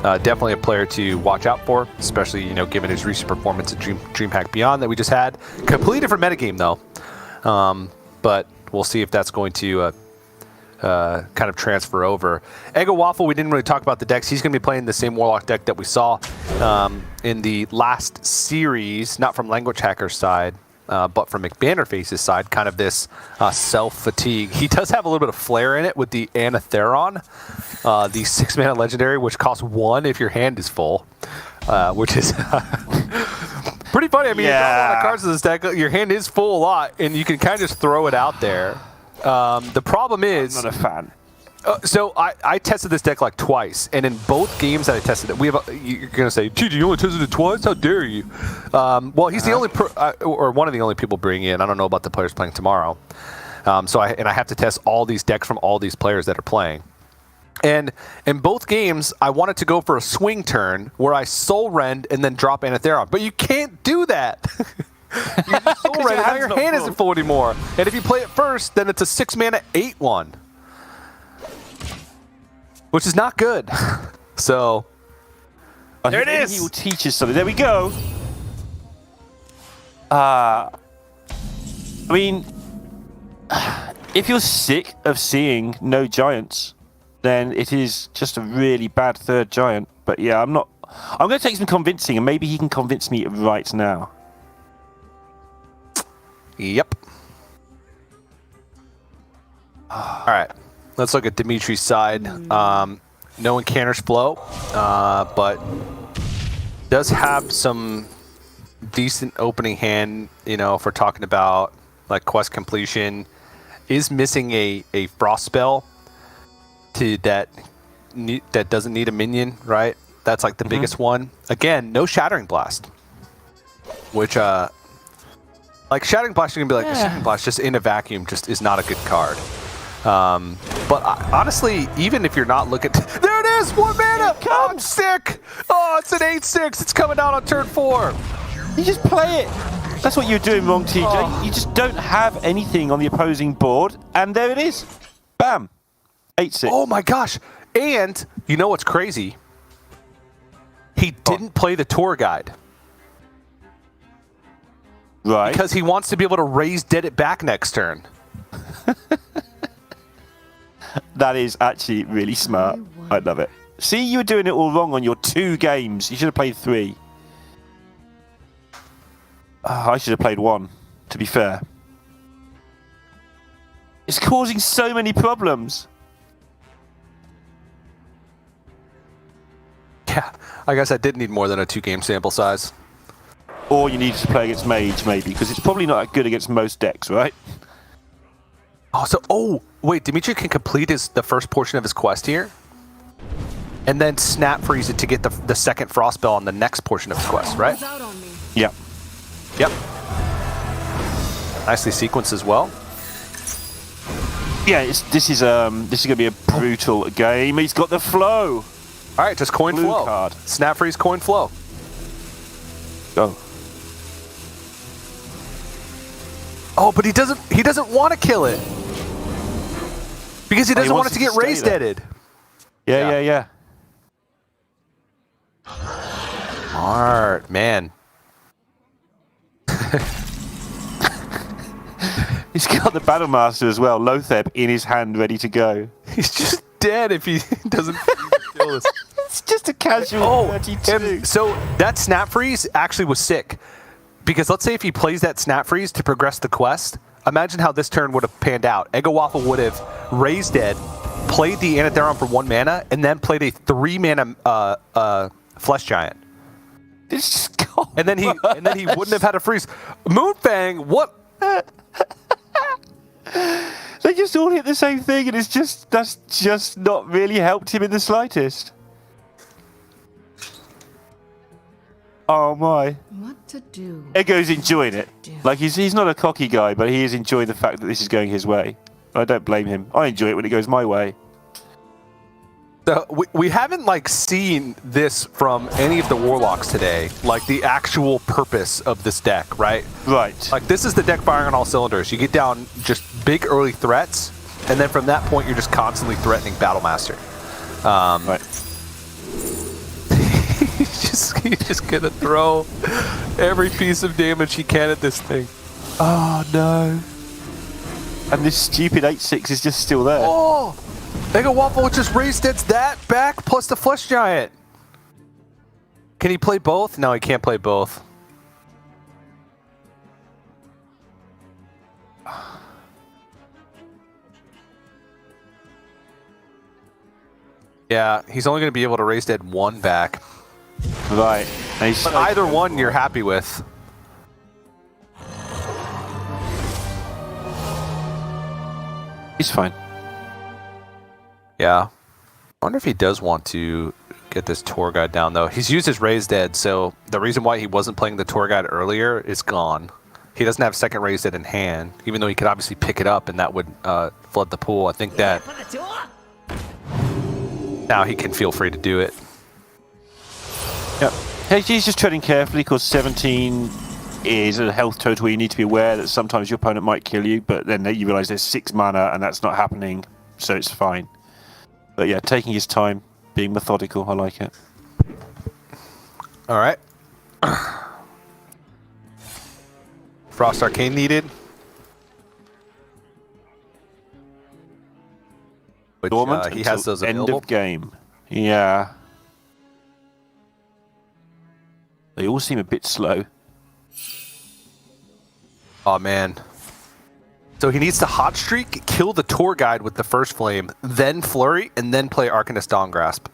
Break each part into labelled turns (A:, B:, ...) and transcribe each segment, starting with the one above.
A: Definitely a player to watch out for, especially given his recent performance at DreamHack Beyond that we just had. Completely different metagame though, but we'll see if that's going to kind of transfer over. Eggowaffle, we didn't really talk about the decks. He's going to be playing the same Warlock deck that we saw in the last series, not from Language Hacker's side, but from McBannerface's side, kind of this self-fatigue. He does have a little bit of flair in it with the Anatheron, the 6-mana legendary, which costs 1 if your hand is full, which is pretty funny. I mean, you draw a lot of cards in this deck. Your hand is full a lot, and you can kind of just throw it out there. The problem is...
B: I'm not a fan.
A: So I tested this deck like twice, and in both games that I tested it, you're gonna say, "TJ, you only tested it twice? How dare you?" Well, he's the only or one of the only people bringing in. I don't know about the players playing tomorrow. I have to test all these decks from all these players that are playing. And in both games, I wanted to go for a swing turn where I soul rend and then drop Anatheron, but you can't do that. You just soul rend, and now your hand isn't full anymore. And if you play it first, then it's a 6-mana 8/1. Which is not good. So, there it is.
B: He will teach us something. There we go. I mean, if you're sick of seeing no giants, then it is just a really bad third giant. But yeah, I'm going to take some convincing, and maybe he can convince me right now.
A: Yep. All right. Let's look at Dimitri's side. No encounters flow, but does have some decent opening hand, if we're talking about like quest completion. Is missing a frost spell that doesn't need a minion, right? That's like the biggest one. Again, no Shattering Blast, which like Shattering Blast, you're gonna be like, Shattering Blast just in a vacuum just is not a good card. But honestly, even if you're not looking... There it is! 1 mana! Oh, I'm sick! Oh, it's an 8/6. It's coming out on turn 4.
B: You just play it. That's what you're doing wrong, TJ. Oh. You just don't have anything on the opposing board, and there it is. Bam. 8/6.
A: Oh my gosh. And you know what's crazy? He didn't play the tour guide.
B: Right.
A: Because he wants to be able to raise dead it back next turn.
B: That is actually really smart. I love it. See, you were doing it all wrong on your 2 games. You should have played 3. I should have played 1, to be fair. It's causing so many problems.
A: Yeah, I guess I did need more than a 2-game sample size.
B: Or you needed to play against Mage, maybe, because it's probably not that good against most decks, right?
A: Oh, wait, Dimitri can complete the first portion of his quest here, and then snap freeze it to get the second frost spell on the next portion of his quest, right?
B: Yep.
A: Yep. Nicely sequenced as well.
B: Yeah, this is going to be a brutal game. He's got the flow.
A: All right, just coin
B: Blue
A: flow.
B: Card.
A: Snap freeze, coin flow.
B: Go.
A: Oh, but he doesn't want to kill it. Because he doesn't want it to get raised deaded.
B: Yeah.
A: Smart, man.
B: He's got the Battlemaster as well, Lotheb, in his hand, ready to go.
A: He's just dead if he doesn't kill this.
B: It's just a casual 32.
A: And so that snap freeze actually was sick. Because let's say if he plays that snap freeze to progress the quest, imagine how this turn would have panned out. Eggowaffle would have raised dead, played the Anatheron for 1 mana, and then played a 3-mana Flesh Giant.
B: This
A: and then he wouldn't have had a freeze. Moonfang, what?
B: They just all hit the same thing, and that's just not really helped him in the slightest. Oh my.
C: What to do?
B: Eggo's enjoying it. Like he's not a cocky guy, but he is enjoying the fact that this is going his way. I don't blame him. I enjoy it when it goes my way.
A: So we haven't seen this from any of the Warlocks today, like the actual purpose of this deck, right?
B: Right.
A: Like this is the deck firing on all cylinders. You get down just big early threats, and then from that point you're just constantly threatening Battlemaster.
B: Right.
A: He's just gonna throw every piece of damage he can at this thing.
B: Oh no. And this stupid 8/6 is just still there.
A: Oh! Eggowaffle just raised Dead's that back plus the Flesh Giant. Can he play both? No, he can't play both. Yeah, he's only going to be able to raise Dead one back.
B: Right.
A: But either one you're happy with.
B: He's fine.
A: Yeah. I wonder if he does want to get this tour guide down, though. He's used his raised dead, so the reason why he wasn't playing the tour guide earlier is gone. He doesn't have second raised dead in hand, even though he could obviously pick it up and that would flood the pool. I think that now he can feel free to do it.
B: Yep. He's just treading carefully because 17 is a health total where you need to be aware that sometimes your opponent might kill you, but then you realize there's 6 mana and that's not happening, so it's fine. But yeah, taking his time, being methodical, I like it.
A: All right. Frost Arcane needed. Which,
B: Dormant
A: he has those
B: end
A: available.
B: of game. Yeah. They all seem a bit slow.
A: Oh man. So he needs to hot streak, kill the tour guide with the first flame, then flurry, and then play Arcanist Dawn Grasp.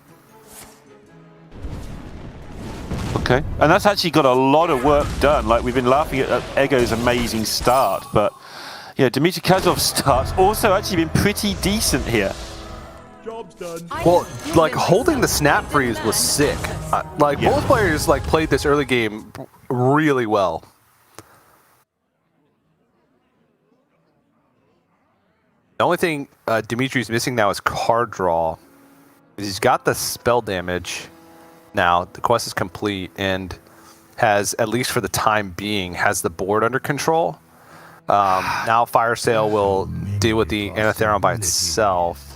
B: Okay. And that's actually got a lot of work done. Like, we've been laughing at Eggo's amazing start, but yeah, DimitriKazov's start's also actually been pretty decent here.
C: Job's done.
A: Well, like, holding the snap freeze was sick. Both players like played this early game really well. The only thing Dimitri's missing now is card draw. He's got the spell damage now. The quest is complete and has, at least for the time being, has the board under control. Now Fire Sail will deal with the Anatheron by itself.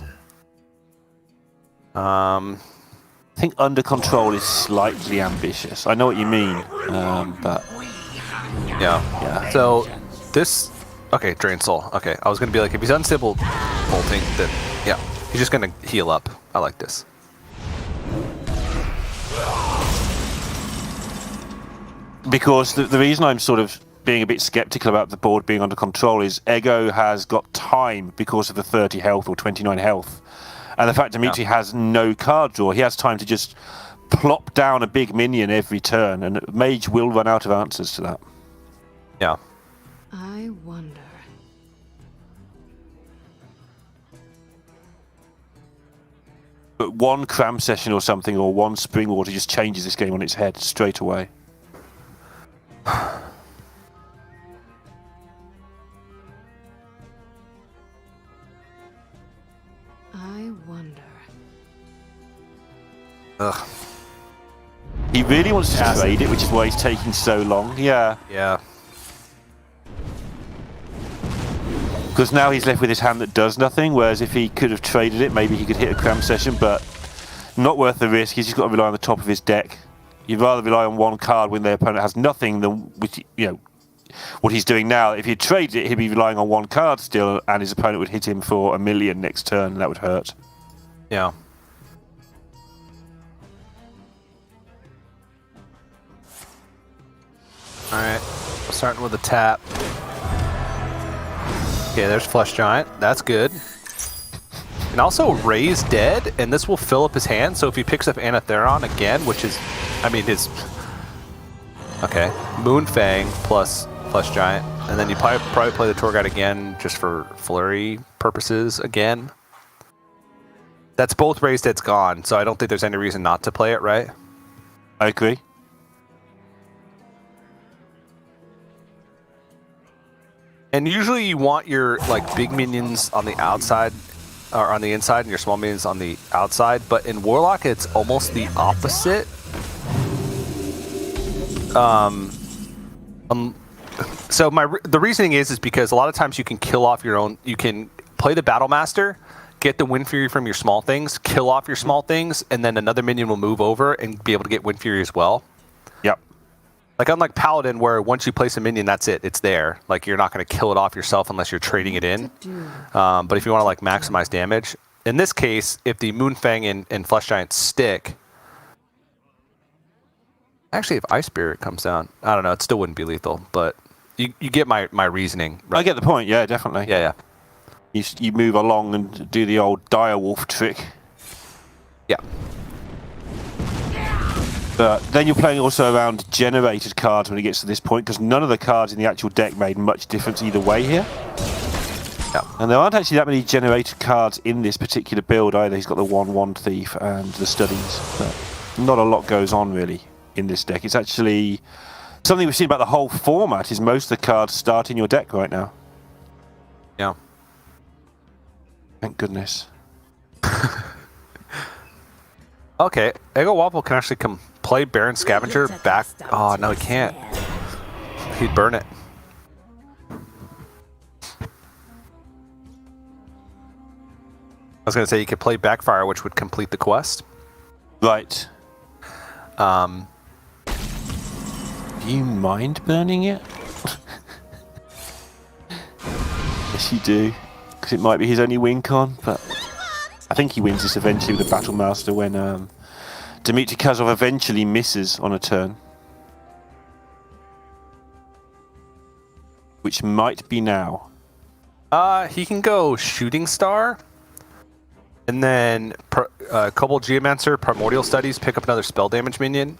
B: I think under control is slightly ambitious. I know what you mean, but
A: yeah. So this, okay, Drain Soul. Okay, I was gonna be like, if he's unstable bolting, then yeah, he's just gonna heal up. I like this.
B: Because the reason I'm sort of being a bit skeptical about the board being under control is Eggo has got time because of the 30 health or 29 health. And the fact Dimitri has no card draw, he has time to just plop down a big minion every turn, and Mage will run out of answers to that.
A: Yeah.
D: I wonder.
B: But one cram session or something, or one spring water just changes this game on its head straight away.
D: I wonder.
A: Ugh.
B: He really wants to trade it, which is why he's taking so long. Yeah.
A: Yeah.
B: Because now he's left with his hand that does nothing, whereas if he could have traded it, maybe he could hit a cram session, but not worth the risk. He's just got to rely on the top of his deck. You'd rather rely on one card when their opponent has nothing than with, what he's doing now. If he traded it, he'd be relying on one card still, and his opponent would hit him for $1 million next turn, and that would hurt.
A: Yeah. Alright, starting with a tap. Okay, there's Flesh Giant. That's good. And also raise dead, and this will fill up his hand, so if he picks up Anatheron again, which is, I mean, his... Okay, Moonfang plus Flesh Giant, and then you probably play the Tour Guide again just for flurry purposes again. That's both raised dead's gone, so I don't think there's any reason not to play it, right?
B: I agree.
A: And usually you want your big minions on the outside, or on the inside, and your small minions on the outside. But in Warlock, it's almost the opposite. So the reasoning is because a lot of times you can kill off your own. You can play the Battle Master, get the Wind Fury from your small things, kill off your small things, and then another minion will move over and be able to get Wind Fury as well.
B: Yep.
A: Like unlike Paladin, where once you place a minion, that's it. It's there. Like you're not going to kill it off yourself unless you're trading it in. But if you want to like maximize damage, in this case, if the Moonfang and Flesh Giant stick, actually, if Ice Spirit comes down, I don't know. It still wouldn't be lethal, but you get my reasoning. Right?
B: I get the point. Yeah, definitely.
A: Yeah.
B: You move along and do the old direwolf trick.
A: Yeah.
B: But then you're playing also around generated cards when it gets to this point, because none of the cards in the actual deck made much difference either way here.
A: Yeah.
B: And there aren't actually that many generated cards in this particular build either. He's got the 1/1 Thief and the Studies. But not a lot goes on really in this deck. It's actually something we've seen about the whole format is most of the cards start in your deck right now.
A: Yeah.
B: Thank goodness.
A: Okay, Eggowaffle can actually come play Baron Scavenger back. Oh, no, he can't. He'd burn it. I was going to say you could play Backfire, which would complete the quest.
B: Right. Do you mind burning it? Yes, you do. Because it might be his only win con, but I think he wins this eventually with a Battle Master when DimitriKazov eventually misses on a turn. Which might be now.
A: He can go Shooting Star, and then Kobold Geomancer, Primordial Studies, pick up another spell damage minion,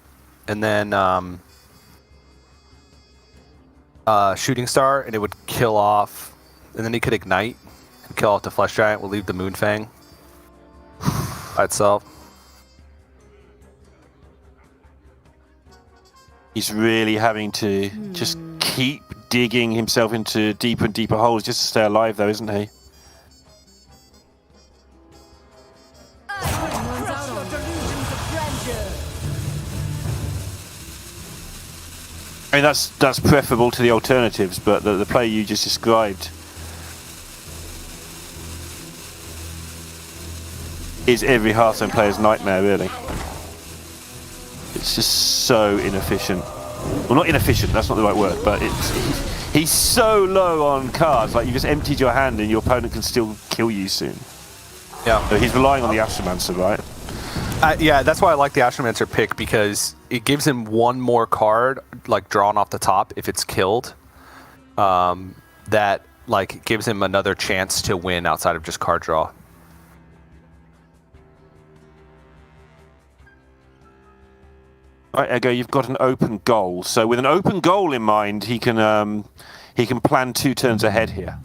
A: and then Shooting Star, and it would kill off, and then he could Ignite and kill off the Flesh Giant. We'll leave the Moonfang by itself.
B: He's really having to just keep digging himself into deeper and deeper holes just to stay alive, though, isn't he? I mean, that's preferable to the alternatives, but the play you just described is every Hearthstone player's nightmare, really. It's just so inefficient. Well, not inefficient, that's not the right word, but he's so low on cards, like you just emptied your hand and your opponent can still kill you soon.
A: Yeah.
B: So he's relying on the Astromancer, right?
A: Yeah, that's why I like the Astromancer pick, because it gives him one more card, like drawn off the top if it's killed, that like gives him another chance to win outside of just card draw.
B: Right, Eggo, you've got an open goal. So with an open goal in mind, he can plan 2 turns ahead here.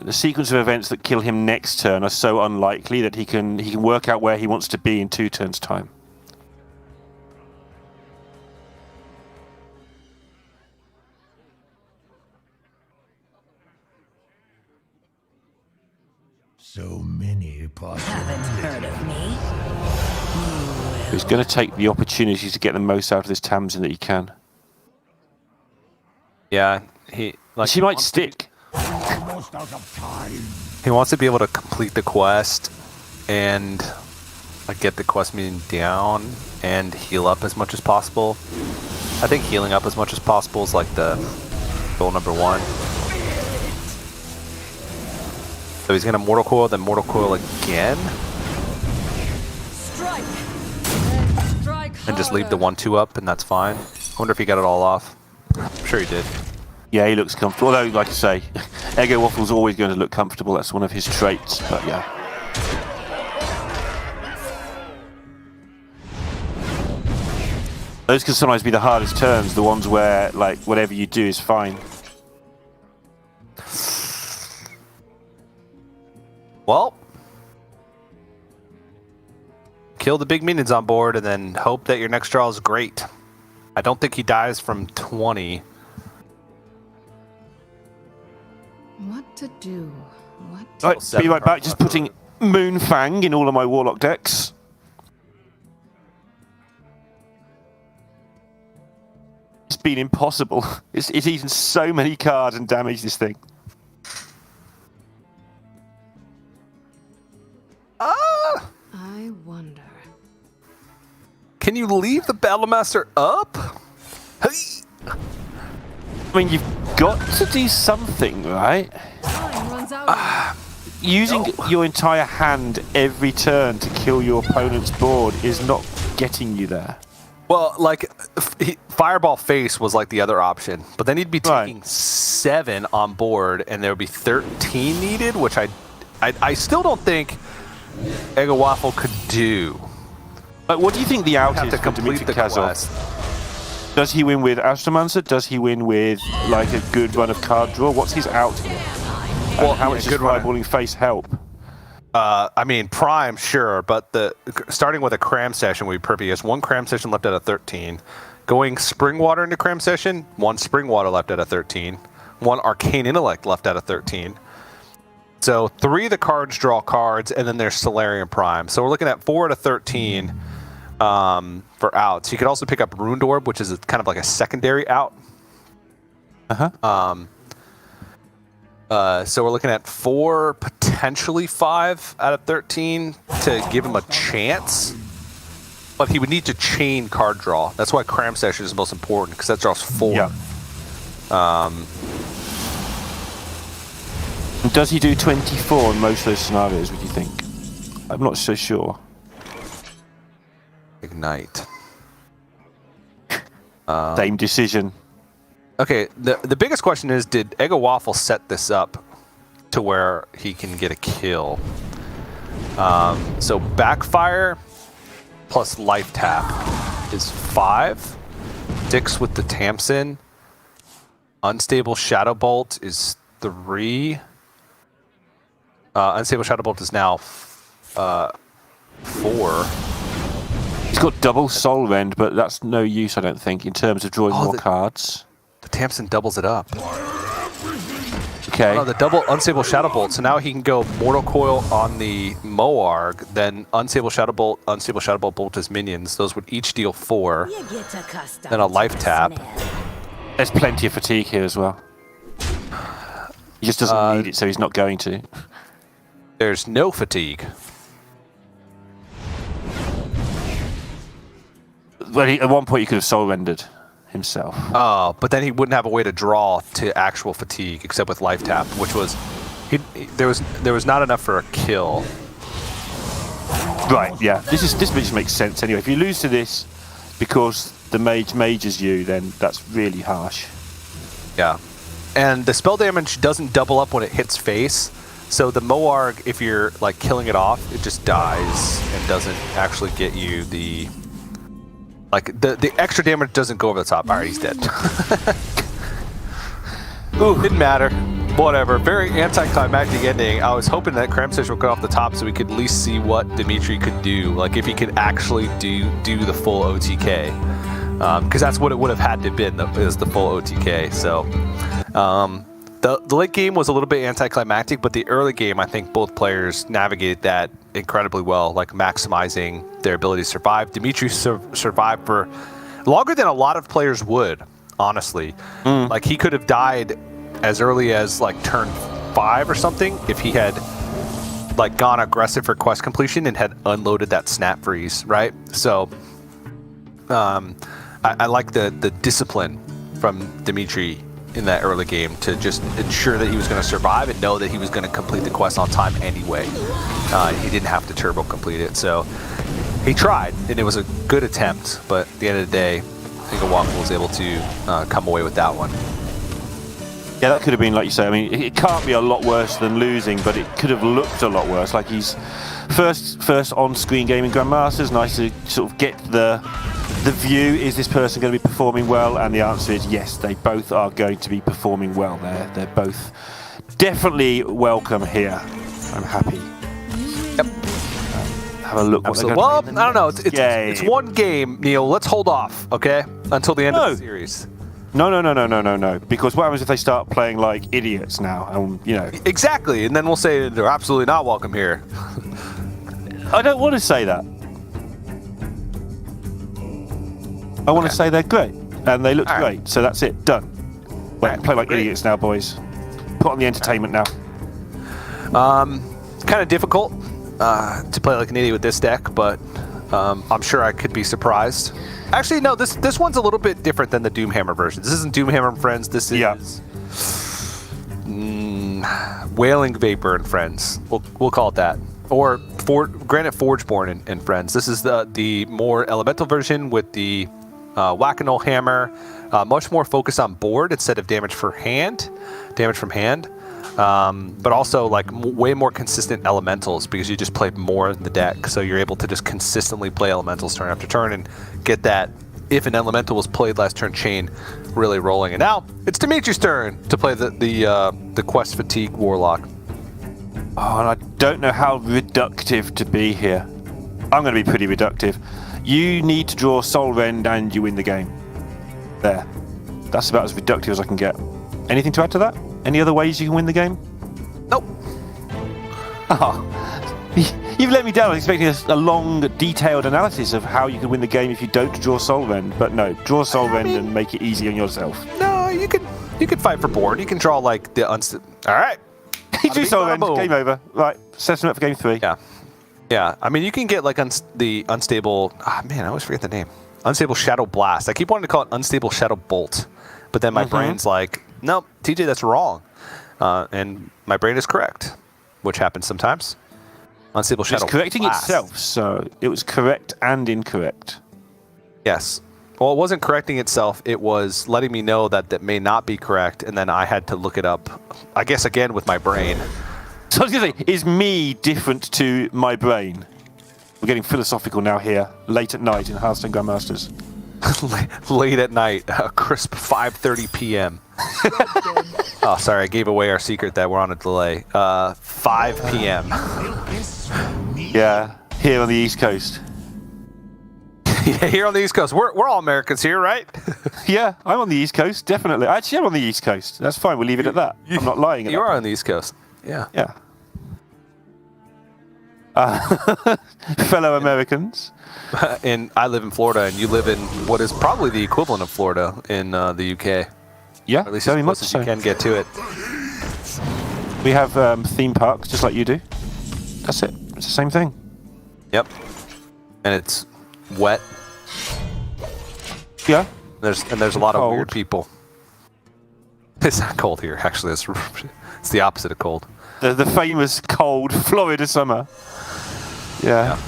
B: The sequence of events that kill him next turn are so unlikely that he can work out where he wants to be in 2 turns' time.
C: So many possibilities.
E: Haven't heard of me?
B: He's going to take the opportunity to get the most out of this Tamsin that he can.
A: Yeah,
B: She might stick.
C: Almost out of time.
A: He wants to be able to complete the quest and like get the quest meeting down and heal up as much as possible. I think healing up as much as possible is like the goal number 1. So he's gonna Mortal Coil, then Mortal Coil again, and just leave the 1/2 up, and that's fine. I wonder if he got it all off. I'm sure he did.
B: Yeah, he looks comfortable. Although, like I say, Eggowaffle's always going to look comfortable. That's one of his traits. But yeah. Those can sometimes be the hardest turns, the ones where, like, whatever you do is fine.
A: Well, kill the big minions on board and then hope that your next draw is great. I don't think he dies from 20.
D: What to do? What?
B: Right, be right back. Just putting Moonfang in all of my Warlock decks. It's been impossible. It's eaten so many cards and damaged this thing.
A: Can you leave the Battlemaster up? Hey!
B: I mean, you've got to do something, right?
D: Time runs out.
B: Using your entire hand every turn to kill your opponent's board is not getting you there.
A: Well, like, Fireball Face was like the other option, but then he'd be
B: Right.
A: taking 7 on board, and there would be 13 needed, which I still don't think Eggowaffle could do.
B: Like, what do you think the out
A: Have
B: is
A: to
B: for
A: complete the
B: DimitriKazov?
A: quest.
B: Does he win with Astromancer? Does he win with like a good run of card draw? What's his out here?
A: Well,
B: And how
A: yeah,
B: much does
A: good run.
B: Fireballing Face help?
A: I mean, Prime, sure, but starting with a cram session would be perfect. He has 1 cram session left out of 13. Going Springwater into cram session, 1 Springwater left out of 13. 1 Arcane Intellect left out of 13. So 3 of the cards draw cards, and then there's Solarian Prime. So we're looking at 4 out of 13 for outs. You could also pick up Ruined Orb, which is kind of like a secondary out. So we're looking at 4, potentially 5 out of 13 to give him a chance. But he would need to chain card draw. That's why cram session is the most important, because that draws 4.
B: Yeah. Does he do 24 in most of those scenarios, would you think? I'm not so sure.
A: Ignite.
B: Same decision.
A: Okay, the biggest question is, did Eggowaffle set this up to where he can get a kill? So Backfire plus Life Tap is 5. Dix with the Tamsin. Unstable Shadow Bolt is 3. Unstable Shadow Bolt is now 4.
B: He's got double Soul Rend, but that's no use, I don't think, in terms of drawing more cards.
A: The Tamsin doubles it up.
B: Okay.
A: Oh, the double Unstable Shadow Bolt. So now he can go Mortal Coil on the Moarg, then Unstable Shadow Bolt bolt his minions. Those would each deal 4. Then a Life Tap.
B: There's plenty of fatigue here as well. He just doesn't need it, so he's not going to.
A: There's no fatigue.
B: Well, at one point he could have soul rendered himself.
A: Oh, but then he wouldn't have a way to draw to actual fatigue except with Life Tap, which was there was not enough for a kill.
B: Right, yeah. This just makes sense anyway. If you lose to this because the mage mages you, then that's really harsh.
A: Yeah. And the spell damage doesn't double up when it hits face. So the Moarg, if you're like killing it off, it just dies and doesn't actually get you the the extra damage doesn't go over the top. Alright, he's dead. Ooh, didn't matter. Whatever. Very anticlimactic ending. I was hoping that cram session would go off the top so we could at least see what Dimitri could do. Like if he could actually do the full OTK. Because that's what it would have had to have been, is the full OTK. So the late game was a little bit anticlimactic, but the early game, I think both players navigated that incredibly well, like maximizing their ability to survive. Dimitri survived for longer than a lot of players would, honestly. Like he could have died as early as like turn 5 or something if he had like gone aggressive for quest completion and had unloaded that snap freeze, right? So I like the discipline from Dimitri in that early game to just ensure that he was going to survive and know that he was going to complete the quest on time anyway. He didn't have to turbo complete it, so he tried, and it was a good attempt, but at the end of the day, Eggowaffle was able to come away with that one.
B: Yeah, that could have been, like you say, I mean, it can't be a lot worse than losing, but it could have looked a lot worse. Like he's first on-screen game in Grandmasters, nice to sort of get the view, is this person going to be performing well? And the answer is yes, they both are going to be performing well. They're both definitely welcome here. I'm happy.
A: Yep.
B: Have a look.
A: Well, I don't know. It's one game, Neil. Let's hold off, okay? Until the end of the series.
B: No. Because what happens if they start playing like idiots now? You know.
A: Exactly, and then we'll say they're absolutely not welcome here.
B: I don't want to say that. I want to say they're great, and they look great. So that's it. Done. Play like idiots now, boys. Put on the entertainment now.
A: Kind of difficult to play like an idiot with this deck, but I'm sure I could be surprised. Actually, no, this one's a little bit different than the Doomhammer version. This isn't Doomhammer and Friends. This is Wailing Vapor and Friends. We'll call it that. Or Granite Forgeborn and Friends. This is the more elemental version with the Whack-A-Null Hammer. Much more focused on board instead of damage from hand. But also like way more consistent elementals because you just play more in the deck, so you're able to just consistently play elementals turn after turn and get that if an elemental was played last turn chain really rolling. And now it's Dimitri's turn to play the Quest Fatigue Warlock.
B: Oh, and I don't know how reductive to be here. I'm going to be pretty reductive. You need to draw Soul Rend and you win the game. There. That's about as reductive as I can get. Anything to add to that? Any other ways you can win the game?
A: Nope.
B: Oh, you've let me down. I was expecting a long, detailed analysis of how you can win the game if you don't draw Soul Rend. But no, draw Soul Rend and make it easy on yourself.
A: No, you could fight for board. You can draw like the All right.
B: He drew Soul Rend. Game over. Right, set him up for game 3.
A: Yeah. I mean, you can get like the unstable. Man, I always forget the name. Unstable Shadow Blast. I keep wanting to call it Unstable Shadow Bolt, but then my brain's like, nope, TJ, that's wrong. And my brain is correct, which happens sometimes. Unstable Shadow
B: It's correcting
A: Blast.
B: itself, so it was correct and incorrect.
A: Yes. Well, it wasn't correcting itself. It was letting me know that may not be correct, and then I had to look it up, I guess, again with my brain.
B: So I was going to say, is me different to my brain? We're getting philosophical now here, late at night in Hearthstone Grandmasters.
A: Late at night, a crisp 5:30 p.m. Oh, sorry, I gave away our secret that we're on a delay. 5 p.m.
B: Yeah, here on the East Coast.
A: Yeah, here on the East Coast. We're all Americans here, right?
B: Yeah, I'm on the East Coast, definitely. Actually, I'm on the East Coast. That's fine, we'll leave it at that. I'm not lying at
A: You
B: that.
A: are on the East Coast. Yeah.
B: Yeah. Fellow Americans.
A: And I live in Florida, and you live in what is probably the equivalent of Florida in the UK.
B: Yeah,
A: Or at least
B: very
A: as
B: much
A: close as
B: so.
A: you can get to it.
B: We have theme parks, just like you do. That's it. It's the same thing.
A: Yep. And it's wet.
B: Yeah.
A: There's a lot of
B: Cold.
A: weird people. It's not cold here, actually. It's the opposite of cold.
B: The famous cold Florida summer. Yeah.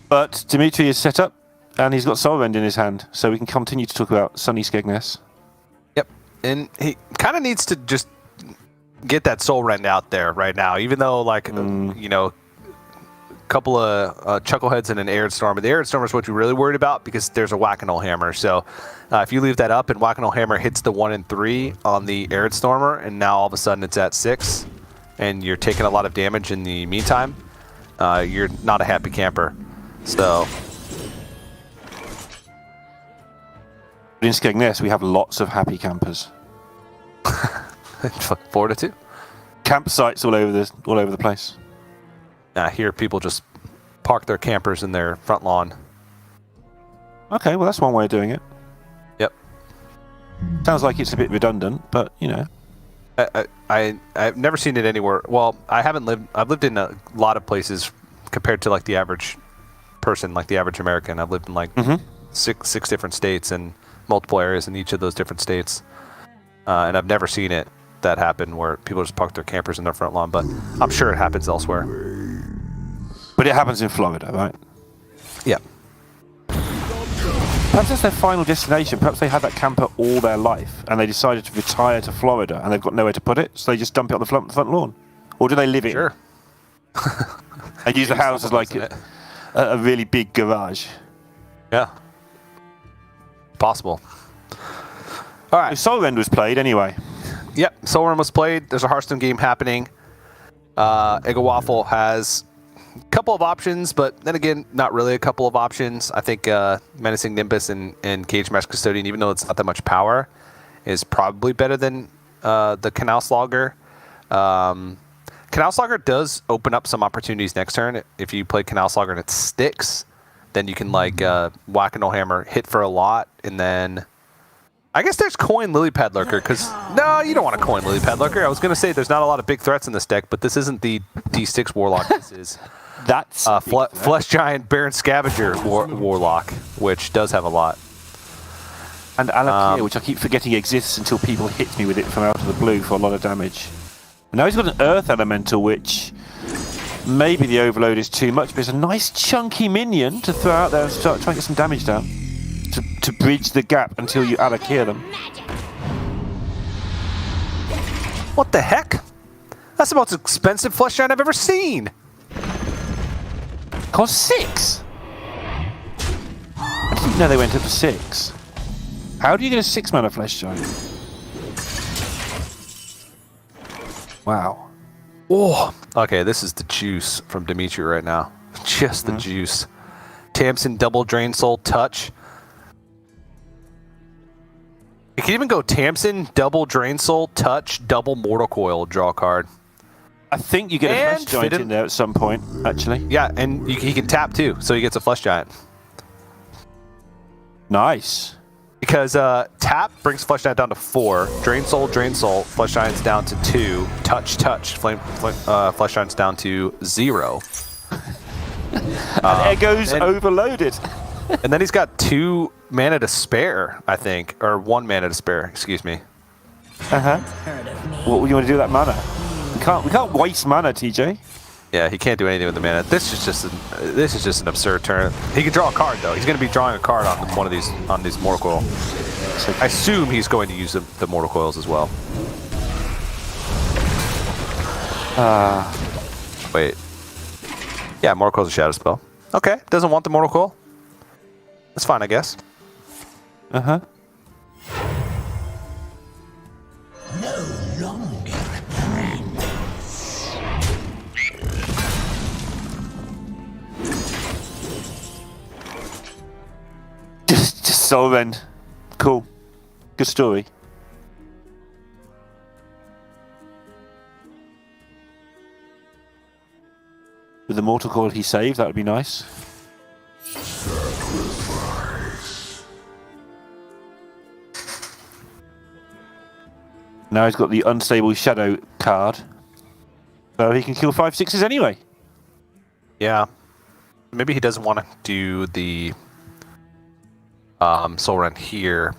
B: But Dimitri is set up, and he's got Soul Rend in his hand, so we can continue to talk about Sunny Skegness.
A: Yep. And he kind of needs to just get that Soul Rend out there right now, even though, like, you know, a couple of Chuckleheads and an Arid Storm. But the Arid Storm is what you're really worried about because there's a Whack-A-Null Hammer. So if you leave that up and Whack-A-Null Hammer hits the 1 and 3 on the Arid Stormer, and now all of a sudden it's at 6, and you're taking a lot of damage in the meantime, you're not a happy camper. So
B: In Skegness, we have lots of happy campers.
A: Florida too.
B: Campsites all over the place.
A: Here people just park their campers in their front lawn.
B: Okay, well that's one way of doing it.
A: Yep.
B: Sounds like it's a bit redundant, but you know.
A: I've never seen it anywhere. Well, I've lived in a lot of places compared to like the average person, like the average American. I've lived in like six different states and multiple areas in each of those different states. And I've never seen that happen where people just park their campers in their front lawn, but I'm sure it happens elsewhere.
B: But it happens in Florida, right?
A: Yeah.
B: Perhaps that's their final destination. Perhaps they had that camper all their life and they decided to retire to Florida and they've got nowhere to put it, so they just dump it on the front lawn. Or do they live in?
A: Sure.
B: And use the house as like a really big garage.
A: Yeah. Possible. All right.
B: Soul Rend was played anyway.
A: Yep. Soul Rend was played. There's a Hearthstone game happening. Eggowaffle has a couple of options, but then again, not really a couple of options. I think Menacing Nimbus and Cage Mask Custodian, even though it's not that much power, is probably better than the Canal Slogger. Canal Slogger does open up some opportunities next turn. If you play Canal Slogger and it sticks, then you can like Whack-A-Null Hammer, hit for a lot, and then I guess there's Coin Lilypad Lurker, because no, you don't want to Coin Lilypad Lurker. I was going to say there's not a lot of big threats in this deck, but this isn't the D6 Warlock. This is
B: That's
A: Flesh Giant Baron Scavenger Warlock, which does have a lot.
B: and Alakir, which I keep forgetting exists until people hit me with it from out of the blue for a lot of damage. And now he's got an Earth Elemental, which maybe the overload is too much, but it's a nice chunky minion to throw out there and start trying to get some damage down to bridge the gap until you Alakir them.
A: What the heck? That's the most expensive Flesh Giant I've ever seen.
B: Cost 6. I didn't know they went up to 6. How do you get a 6 mana Flesh Giant? Wow.
A: Oh, okay. This is the juice from Dimitri right now. Just the juice. Tamsin double Drain Soul touch. You can even go Tamsin double Drain Soul touch double Mortal Coil draw a card.
B: I think you get a
A: And
B: Flesh Giant
A: fit
B: in there at some point, actually.
A: Yeah, and he can tap too, so he gets a Flesh Giant.
B: Nice.
A: Because tap brings Flesh Giant down to 4, Drain Soul, Flesh Giant's down to 2, touch, Flesh Giant's down to 0.
B: And Eggo's overloaded.
A: And then he's got 2 mana to spare, I think, or 1 mana to spare. Excuse me.
B: What would you want to do with that mana? We can't waste mana, TJ.
A: Yeah, he can't do anything with the mana. This is just an absurd turn. He can draw a card though. He's going to be drawing a card on one of these Mortal Coil. So I assume he's going to use the Mortal Coils as well. Wait. Yeah, Mortal Coil's a shadow spell. Okay, doesn't want the Mortal Coil. That's fine, I guess.
C: No longer.
B: Just Soul Rend. Cool. Good story. With the Mortal Coil he saved, that would be nice. Now he's got the Unstable Shadow card. So he can kill 5/6s anyway.
A: Yeah. Maybe he doesn't want to do the Soul Rend here.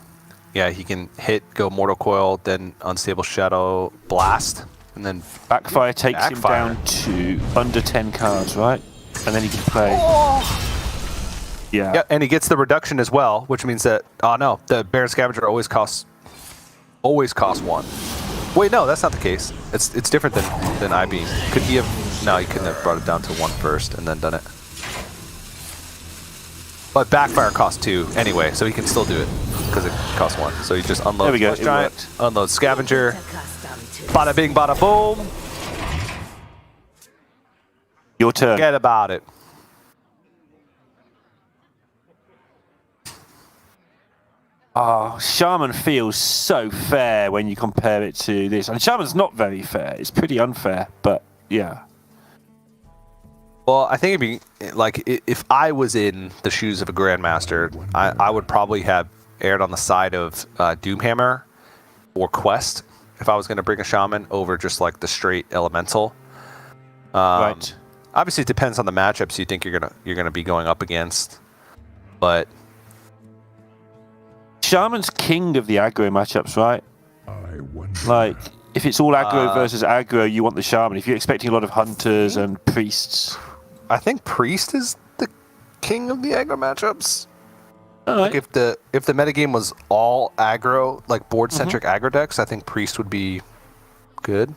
A: Yeah, he can hit, go Mortal Coil, then Unstable Shadow, Blast, and then
B: Backfire takes
A: Backfire.
B: him down to under 10 cards, right? And then he can play. Yeah.
A: Yeah, and he gets the reduction as well, which means that no, the Baron Scavenger always costs 1. Wait, no, that's not the case. It's different than I-Beam. Could he have? No, he couldn't have brought it down to 1 first and then done it. But Backfire costs 2 anyway, so he can still do it because it costs 1. So he just unloads
B: There we go,
A: Flesh
B: it
A: Giant,
B: worked.
A: unloads Scavenger, bada bing, bada boom.
B: Your turn.
A: Forget about it.
B: Oh, Shaman feels so fair when you compare it to this. And Shaman's not very fair. It's pretty unfair, but yeah.
A: Well, I think it'd be like if I was in the shoes of a Grandmaster, I would probably have erred on the side of Doomhammer or Quest if I was going to bring a Shaman over just like the straight Elemental.
B: Right.
A: Obviously, it depends on the matchups you think you're gonna be going up against, but
B: Shaman's king of the aggro matchups, right?
C: I wonder.
B: Like, if it's all aggro versus aggro, you want the Shaman. If you're expecting a lot of hunters and priests.
A: I think Priest is the king of the aggro matchups.
B: All right.
A: Like if the metagame was all aggro, like board-centric aggro decks, I think Priest would be good.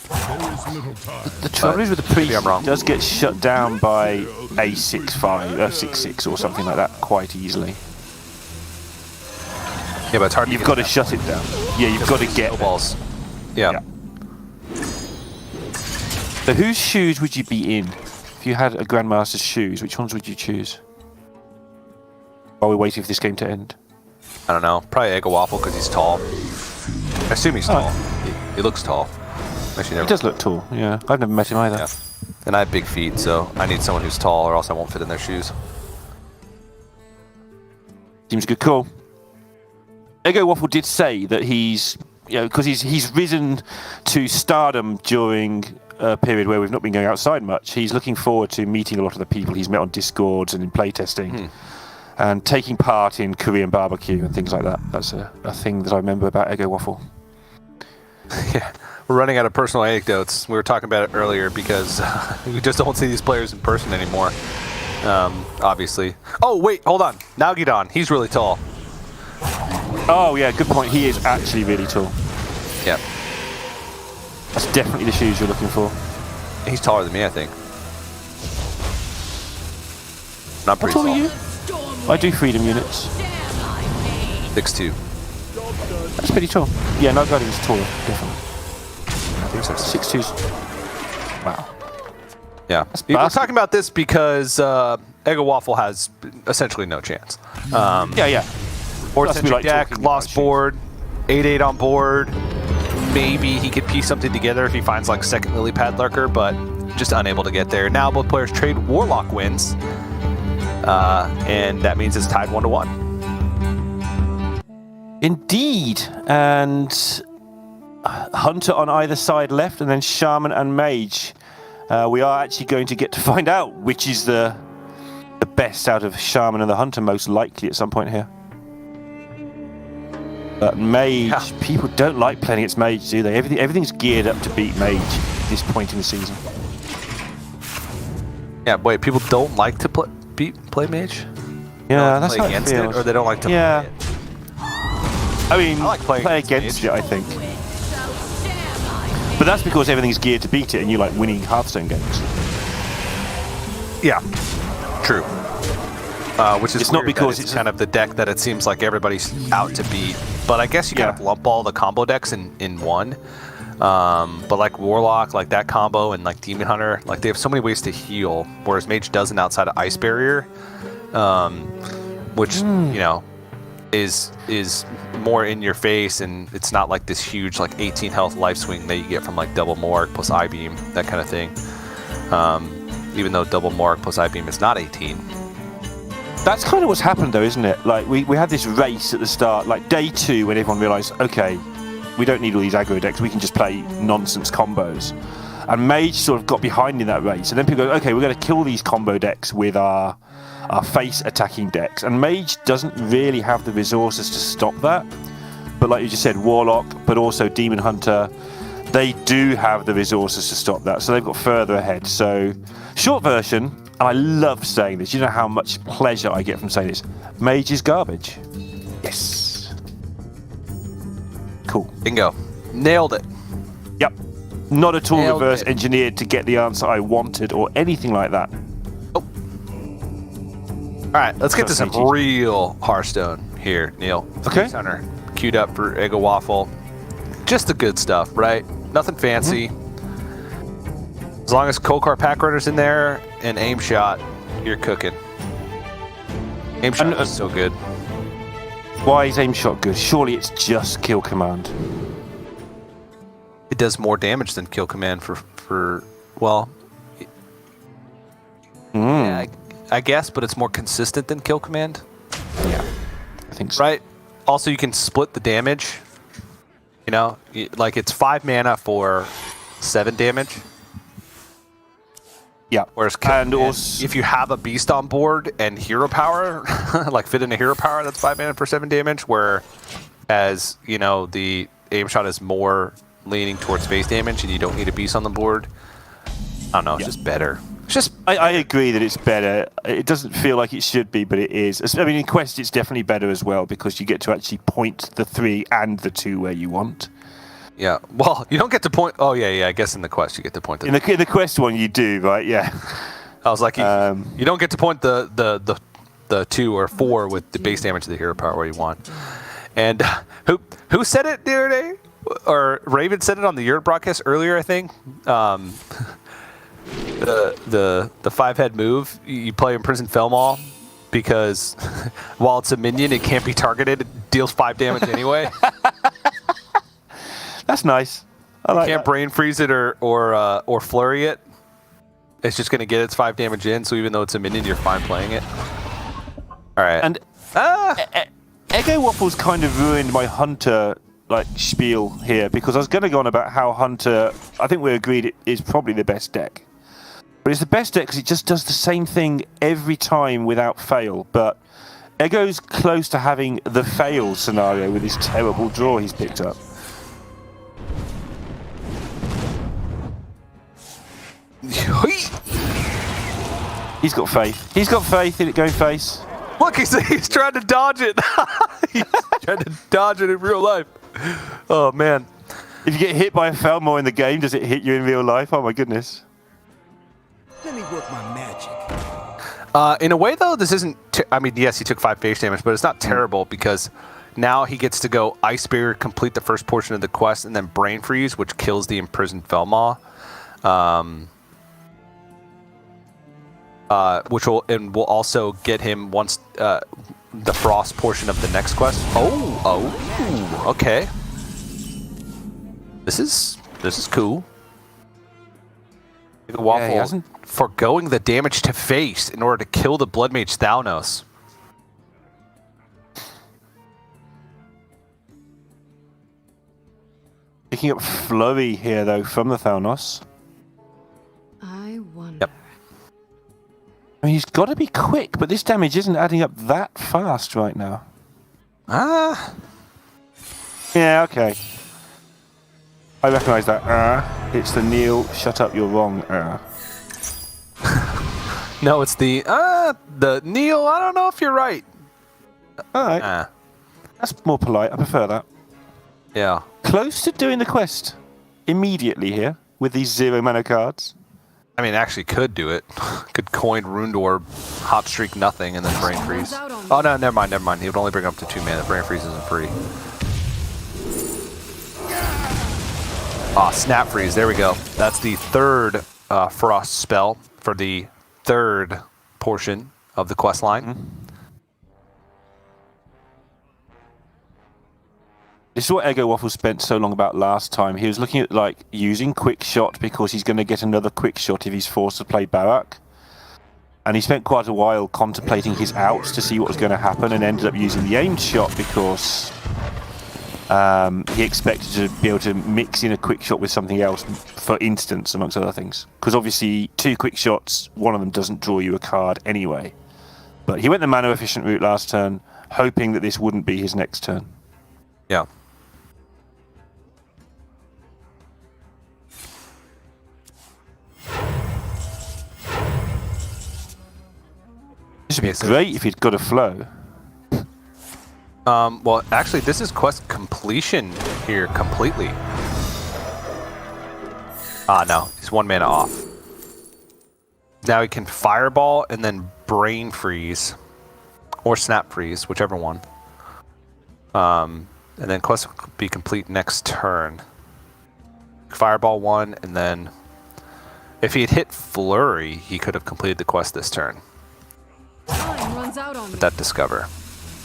C: There is little time.
B: The trouble is with the priest,
A: I'm wrong.
B: it does get shut down by a 6/5, 6/6 or something like that quite easily.
A: Yeah, but it's hard.
B: You've got to shut it down. Yeah, you've got to get there.
A: balls. Yeah.
B: Yeah. So whose shoes would you be in? If you had a Grandmaster's shoes, which ones would you choose? While we're waiting for this game to end.
A: I don't know. Probably Eggowaffle because he's tall. I assume he's tall. He looks tall. Actually,
B: He
A: never.
B: does look tall, yeah. I've never met him either.
A: Yeah. And I have big feet, so I need someone who's tall, or else I won't fit in their shoes.
B: Seems a good call. Eggowaffle did say that he's, because he's risen to stardom during period where we've not been going outside much, he's looking forward to meeting a lot of the people he's met on Discords and in playtesting, and taking part in Korean barbecue and things like that. That's a thing that I remember about Eggowaffle.
A: Yeah, we're running out of personal anecdotes. We were talking about it earlier because we just don't see these players in person anymore. Obviously. Oh wait, hold on. Nalgidon, he's really tall.
B: Oh yeah, good point. He is actually really tall.
A: Yep.
B: That's definitely the shoes you're looking for.
A: He's taller than me, I think. Not pretty
B: How tall are you?
D: Storm
B: I do freedom units.
A: 6'2".
B: That's pretty tall. Yeah, no guardian's taller, definitely.
A: I think so.
B: 6'2's. Wow.
A: Yeah. We're talking about this because Eggowaffle has essentially no chance.
B: Yeah.
A: Board-centric
B: like
A: deck,
B: talking
A: lost
B: about
A: board, 8/8 on board. Maybe he could piece something together if he finds like second Lily Pad Lurker, but just unable to get there. Now both players trade. Warlock wins, and that means it's tied 1-1.
B: Indeed, and Hunter on either side left, and then Shaman and Mage. We are actually going to get to find out which is the best out of Shaman and the Hunter, most likely at some point here. But Mage, people don't like playing against Mage, do they? Everything's geared up to beat Mage at this point in the season.
A: Yeah, wait, people don't like to play Mage?
B: Yeah, that's
A: play
B: how it
A: against
B: feels.
A: it, or they don't like to play it?
B: I mean,
A: I like playing
B: play
A: against
B: against it, I think. But that's because everything's geared to beat it, and you like winning Hearthstone games.
A: Yeah, true. Which is
B: It's not
A: weird
B: because
A: that
B: it's
A: kind of the deck that it seems like everybody's out to beat. But I guess you kind of lump all the combo decks in one. But like Warlock, like that combo, and like Demon Hunter, like they have so many ways to heal, whereas Mage doesn't outside of Ice Barrier, which you know is more in your face, and it's not like this huge like 18 health life swing that you get from like Double Morg plus I-Beam, that kind of thing. Even though Double Morg plus I-Beam is not 18.
B: That's kind of what's happened, though, isn't it? Like, we had this race at the start, like day 2, when everyone realised, okay, we don't need all these aggro decks, we can just play nonsense combos. And Mage sort of got behind in that race. And then people go, okay, we're going to kill these combo decks with our face attacking decks. And Mage doesn't really have the resources to stop that. But like you just said, Warlock, but also Demon Hunter, they do have the resources to stop that. So they've got further ahead. So, short version, and I love saying this, you know how much pleasure I get from saying this, Mage is garbage. Yes. Cool.
A: Bingo. Nailed it.
B: Yep. Not at all
A: Nailed
B: reverse
A: it.
B: engineered to get the answer I wanted or anything like that.
A: Oh. All right, let's get to some
B: Fascinating.
A: real Hearthstone here, Neil.
B: Okay.
A: Beast Hunter queued up for Eggowaffle. Just the good stuff, right? Nothing fancy. As long as Kokar Pack Runner's in there and Aim Shot, you're cooking. Aim Shot is so good.
B: Why is Aim Shot good? Surely it's just Kill Command.
A: It does more damage than Kill Command for well, yeah, I guess, but it's more consistent than Kill Command.
B: Yeah, I think so.
A: Right? Also, you can split the damage. You know, like it's 5 mana for 7 damage.
B: Yeah,
A: Whereas
B: and also
A: if you have a beast on board and hero power, like fit in a hero power, that's 5 mana for 7 damage. Whereas, you know, the Aim Shot is more leaning towards base damage and you don't need a beast on the board. I don't know, it's just better. It's just
B: I agree that it's better. It doesn't feel like it should be, but it is. I mean, in Quest, it's definitely better as well because you get to actually point the 3 and the 2 where you want.
A: yeah. Well, you don't get to point. Oh yeah. I guess in the quest you get to point.
B: In the Quest one, you do, right? Yeah.
A: I was like, you don't get to point the 2 or 4 with the base damage of the hero power where you want. And who said it the other day? Or Raven said it on the Europe broadcast earlier, I think. The 5-head move, you play Imprison Felmaw because while it's a minion, it can't be targeted. It deals 5 damage anyway.
B: That's nice. I like
A: Can't
B: that.
A: brain freeze it or flurry it. It's just gonna get its 5 damage in. So even though it's a minion, you're fine playing it. All right.
B: And Eggowaffle's kind of ruined my Hunter like spiel here because I was going to go on about how Hunter. I think we agreed it is probably the best deck, but it's the best deck because it just does the same thing every time without fail. But Eggo's close to having the fail scenario with his terrible draw he's picked up. He's got faith. He's got faith in it going face.
A: Look, he's trying to dodge it. He's trying to dodge it in real life. Oh, man.
B: If you get hit by a Felmore in the game, does it hit you in real life? Oh, my goodness.
E: Let me work my magic.
A: In a way, though, this isn't... I mean, yes, he took 5 face damage, but it's not terrible because now he gets to go Ice Barrier, complete the first portion of the quest, and then Brain Freeze, which kills the imprisoned Felmaw. Which will also get him once the Frost portion of the next quest. Oh, okay. This is cool. Eggowaffle foregoing the damage to face in order to kill the Blood Mage Thalnos.
B: Picking up Flurry here though from the Thalnos.
D: I wonder.
A: Yep.
B: I mean, he's got to be quick, but this damage isn't adding up that fast right now. Yeah, okay. I recognise that. It's the Neil, shut up, you're wrong.
A: No, it's the Neil, I don't know if you're right.
B: Alright. That's more polite, I prefer that.
A: Yeah.
B: Close to doing the quest immediately here with these 0 mana cards.
A: I mean, actually could do it. Could coin Ruined Orb, Hot Streak nothing, and then Brain Freeze. Oh, no, never mind. He would only bring up to 2 mana. Brain Freeze isn't free. Ah, Snap Freeze. There we go. That's the third Frost spell for the third portion of the quest line.
B: Mm-hmm. This is what Eggowaffle spent so long about last time. He was looking at like using Quick Shot because he's going to get another Quick Shot if he's forced to play Barak. And he spent quite a while contemplating his outs to see what was going to happen and ended up using the aimed shot because he expected to be able to mix in a Quick Shot with something else for instance, amongst other things. Because obviously 2 Quick Shots, one of them doesn't draw you a card anyway. But he went the mana efficient route last turn, hoping that this wouldn't be his next turn.
A: Yeah.
B: This would be great if he'd got a flow.
A: Well, actually, this is quest completion here completely. No. He's 1 mana off. Now he can Fireball and then Brain Freeze. Or Snap Freeze, whichever one. And then quest will be complete next turn. Fireball 1, and then... If he had hit Flurry, he could have completed the quest this turn.
D: Time runs out on me.
A: With that Discover.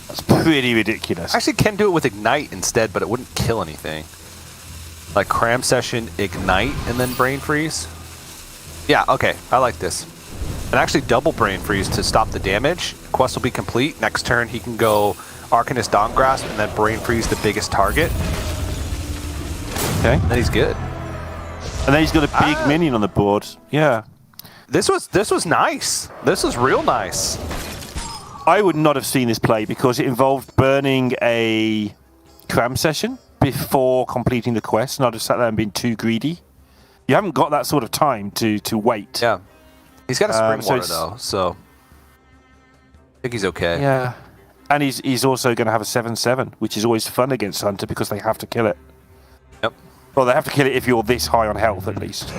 B: That's pretty ridiculous.
A: I actually can do it with Ignite instead, but it wouldn't kill anything. Like Cram Session, Ignite, and then Brain Freeze. Yeah, okay, I like this. And actually double Brain Freeze to stop the damage. Quest will be complete. Next turn he can go Arcanist Dawn Grasp and then Brain Freeze the biggest target.
B: Okay.
A: Then he's good.
B: And then he's got a big minion on the board. Yeah.
A: This was nice. This was real nice.
B: I would not have seen this play because it involved burning a Cram Session before completing the quest, and I'd have sat there and been too greedy. You haven't got that sort of time to wait.
A: Yeah. He's got a Spring
B: so
A: Water, though, so I think he's okay.
B: Yeah. And he's also going to have a 7/7, which is always fun against Hunter because they have to kill it.
A: Yep.
B: Well, they have to kill it if you're this high on health, at least.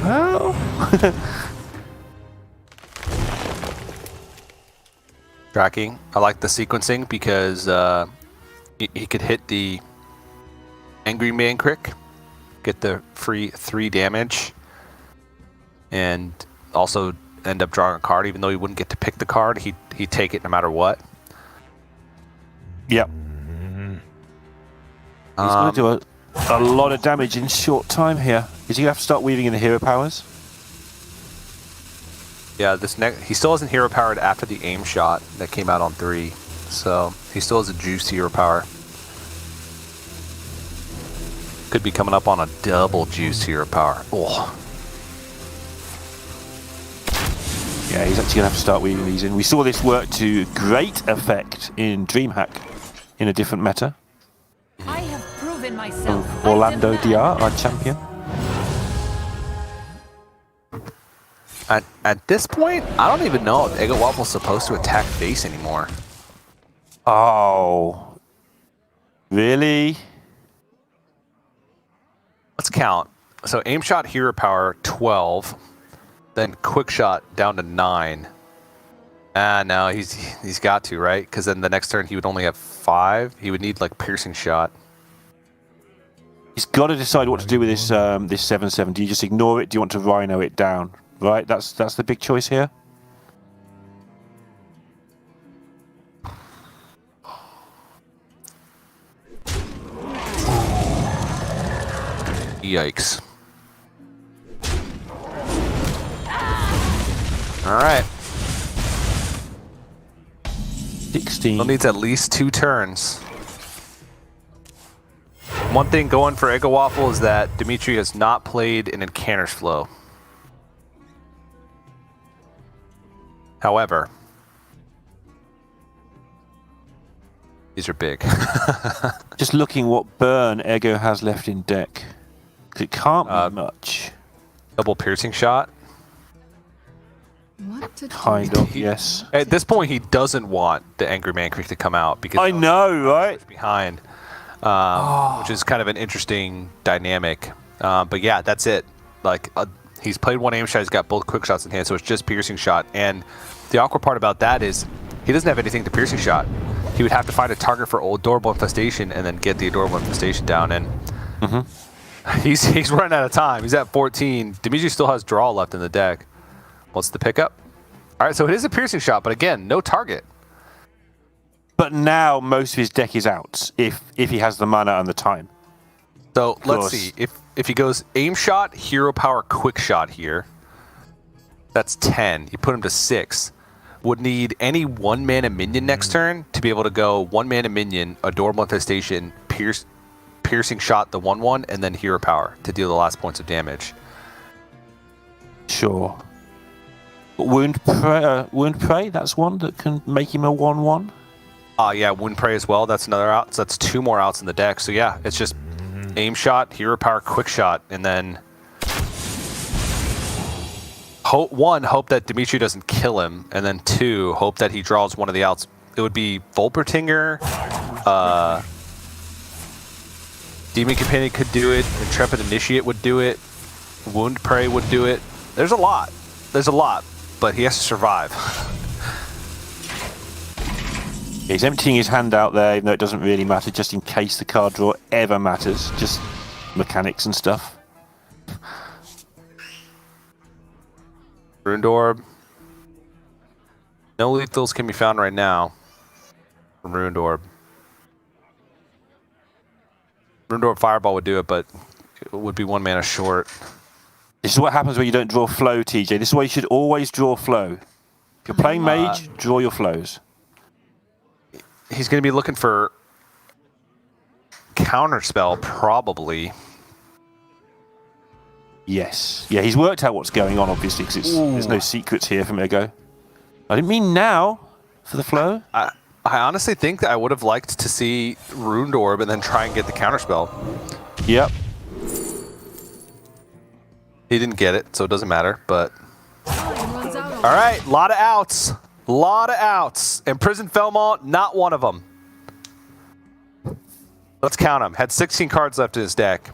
B: Well...
A: Tracking. I like the sequencing because he could hit the Angry Man Crick, get the free 3 damage, and also end up drawing a card. Even though he wouldn't get to pick the card, he'd take it no matter what.
B: Yep. He's going to do a lot of damage in short time here. Is he going to have to start weaving in the hero powers?
A: Yeah, he still hasn't hero powered after the aim shot that came out on 3, so he still has a juice hero power. Could be coming up on a double juice hero power. Oh.
B: Yeah, he's actually going to have to start weaving these in. We saw this work to great effect in DreamHack in a different meta.
F: I have proven myself.
B: Of Orlando DR, our champion.
A: At this point, I don't even know if Eggowaffle's supposed to attack base anymore.
B: Oh. Really?
A: Let's count. So aim shot hero power 12, then quick shot down to 9. No, he's got to, right? Because then the next turn he would only have 5. He would need like piercing shot.
B: He's got to decide what to do with this this 7/7. Do you just ignore it? Do you want to rhino it down? Right, that's the big choice here.
A: Yikes. All right.
B: 16.
A: Still needs at least 2 turns. One thing going for Eggowaffle is that Dimitri has not played an Encanter's Flow. However, these are big.
B: Just looking what burn Eggo has left in deck. 'Cause it can't be much.
A: Double piercing shot.
D: What to do?
B: Kind of, yes.
A: At this point, he doesn't want the Angry Man Creek to come out because
B: I know, right?
A: behind, which is kind of an interesting dynamic. But yeah, that's it. Like he's played one aim shot, he's got both quick shots in hand, so it's just piercing shot. And the awkward part about that is he doesn't have anything to piercing shot. He would have to find a target for Adorable Infestation and then get the Adorable Infestation down. And he's running out of time. He's at 14. Dimitri still has draw left in the deck. What's the pickup? All right, so it is a piercing shot, but again, no target.
B: But now most of his deck is out if he has the mana and the time.
A: So let's see. If he goes aim shot, hero power, quick shot here, that's 10. You put him to 6. Would need any 1-mana minion next turn to be able to go 1-mana minion, Adorable Infestation, piercing shot the 1/1, and then hero power to deal the last points of damage.
B: Sure. Wound Prey, that's one that can make him a 1/1.
A: Yeah, Wound Prey as well. That's another out. So that's 2 more outs in the deck. So yeah, it's just aim shot, hero power, quick shot, and then hope that Dimitri doesn't kill him, and then 2, hope that he draws one of the outs. It would be Volpertinger, Demon Companion could do it, Intrepid Initiate would do it, Wound Prey would do it. There's a lot, but he has to survive.
B: He's emptying his hand out there, even though it doesn't really matter, just in case the card draw ever matters. Just mechanics and stuff.
A: Ruined Orb. No lethals can be found right now from Ruined Orb. Ruined Orb Fireball would do it, but it would be 1 mana short.
B: This is what happens when you don't draw flow, TJ. This is why you should always draw flow. If you're playing Mage, draw your flows.
A: He's going to be looking for Counterspell, probably.
B: Yes. Yeah, he's worked out what's going on, obviously, because there's no secrets here from Eggo. I didn't mean now for the flow.
A: I honestly think that I would have liked to see Ruined Orb and then try and get the Counterspell.
B: Yep.
A: He didn't get it, so it doesn't matter, but...
D: Time runs out on
A: All right, a lot of outs. Imprisoned Felmont, not one of them. Let's count them. Had 16 cards left in his deck.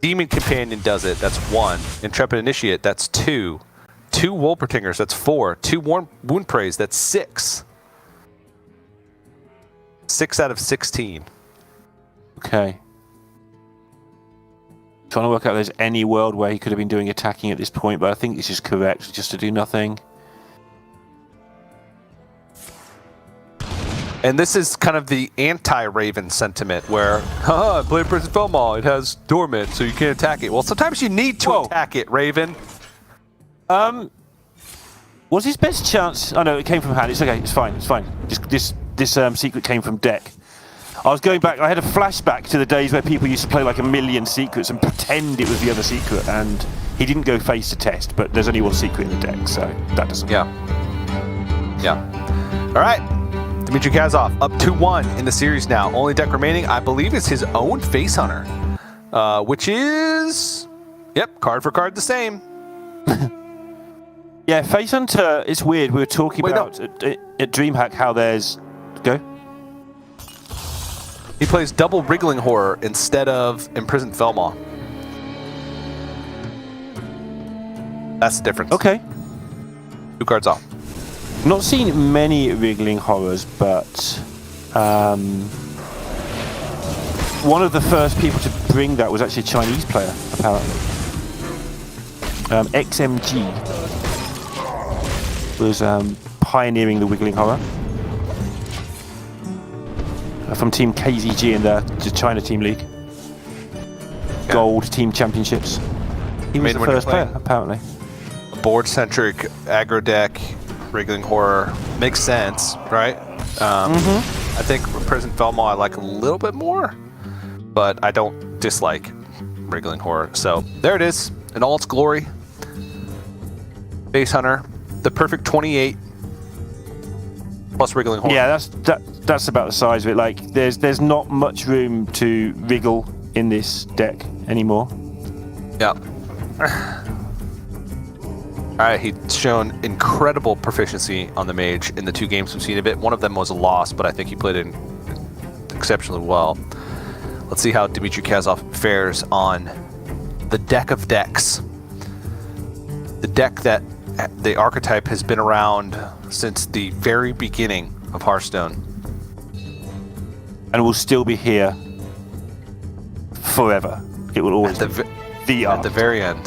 A: Demon Companion does it, that's 1. Intrepid Initiate, that's 2. 2 Wolpertingers, that's 4. 2 Wound Praise, that's 6. 6 out of 16.
B: Okay. Trying to work out if there's any world where he could have been doing attacking at this point, but I think this is correct, just to do nothing.
A: And this is kind of the anti-Raven sentiment where, I played Prison Felmont, it has Dormant, so you can't attack it. Well, sometimes you need to attack it, Raven.
B: Was his best chance... Oh no, it came from hand. It's okay, it's fine. Just this secret came from deck. I was going back. I had a flashback to the days where people used to play like a million secrets and pretend it was the other secret, and he didn't go face to test. But there's only one secret in the deck, so that doesn't.
A: Yeah. All right. DimitriKazov up 2-1 in the series now. Only deck remaining, I believe, is his own Face Hunter, which is, yep, card for card the same.
B: Yeah, Face Hunter. It's weird. We were talking about at DreamHack how there's
A: He plays double Wriggling Horror instead of Imprisoned Felmaw. That's the difference.
B: Okay.
A: 2 cards off.
B: Not seen many Wriggling Horrors, but one of the first people to bring that was actually a Chinese player, apparently. XMG was pioneering the Wriggling Horror from Team KZG in the China Team League. Gold Team Championships. He was the first player, apparently.
A: A board-centric aggro deck, Wriggling Horror makes sense, right? I think Prison Felmaw I like a little bit more, but I don't dislike Wriggling Horror. So there it is in all its glory. Face Hunter, the perfect 28 plus Wriggling Horror.
B: Yeah, that's about the size of it. Like, there's not much room to wriggle in this deck anymore.
A: Yeah. All right, he's shown incredible proficiency on the Mage in the 2 games we've seen of it. One of them was a loss, but I think he played it exceptionally well. Let's see how DimitriKazov fares on the deck of decks. The deck that the archetype has been around since the very beginning of Hearthstone.
B: And will still be here forever. It will always
A: at the very end.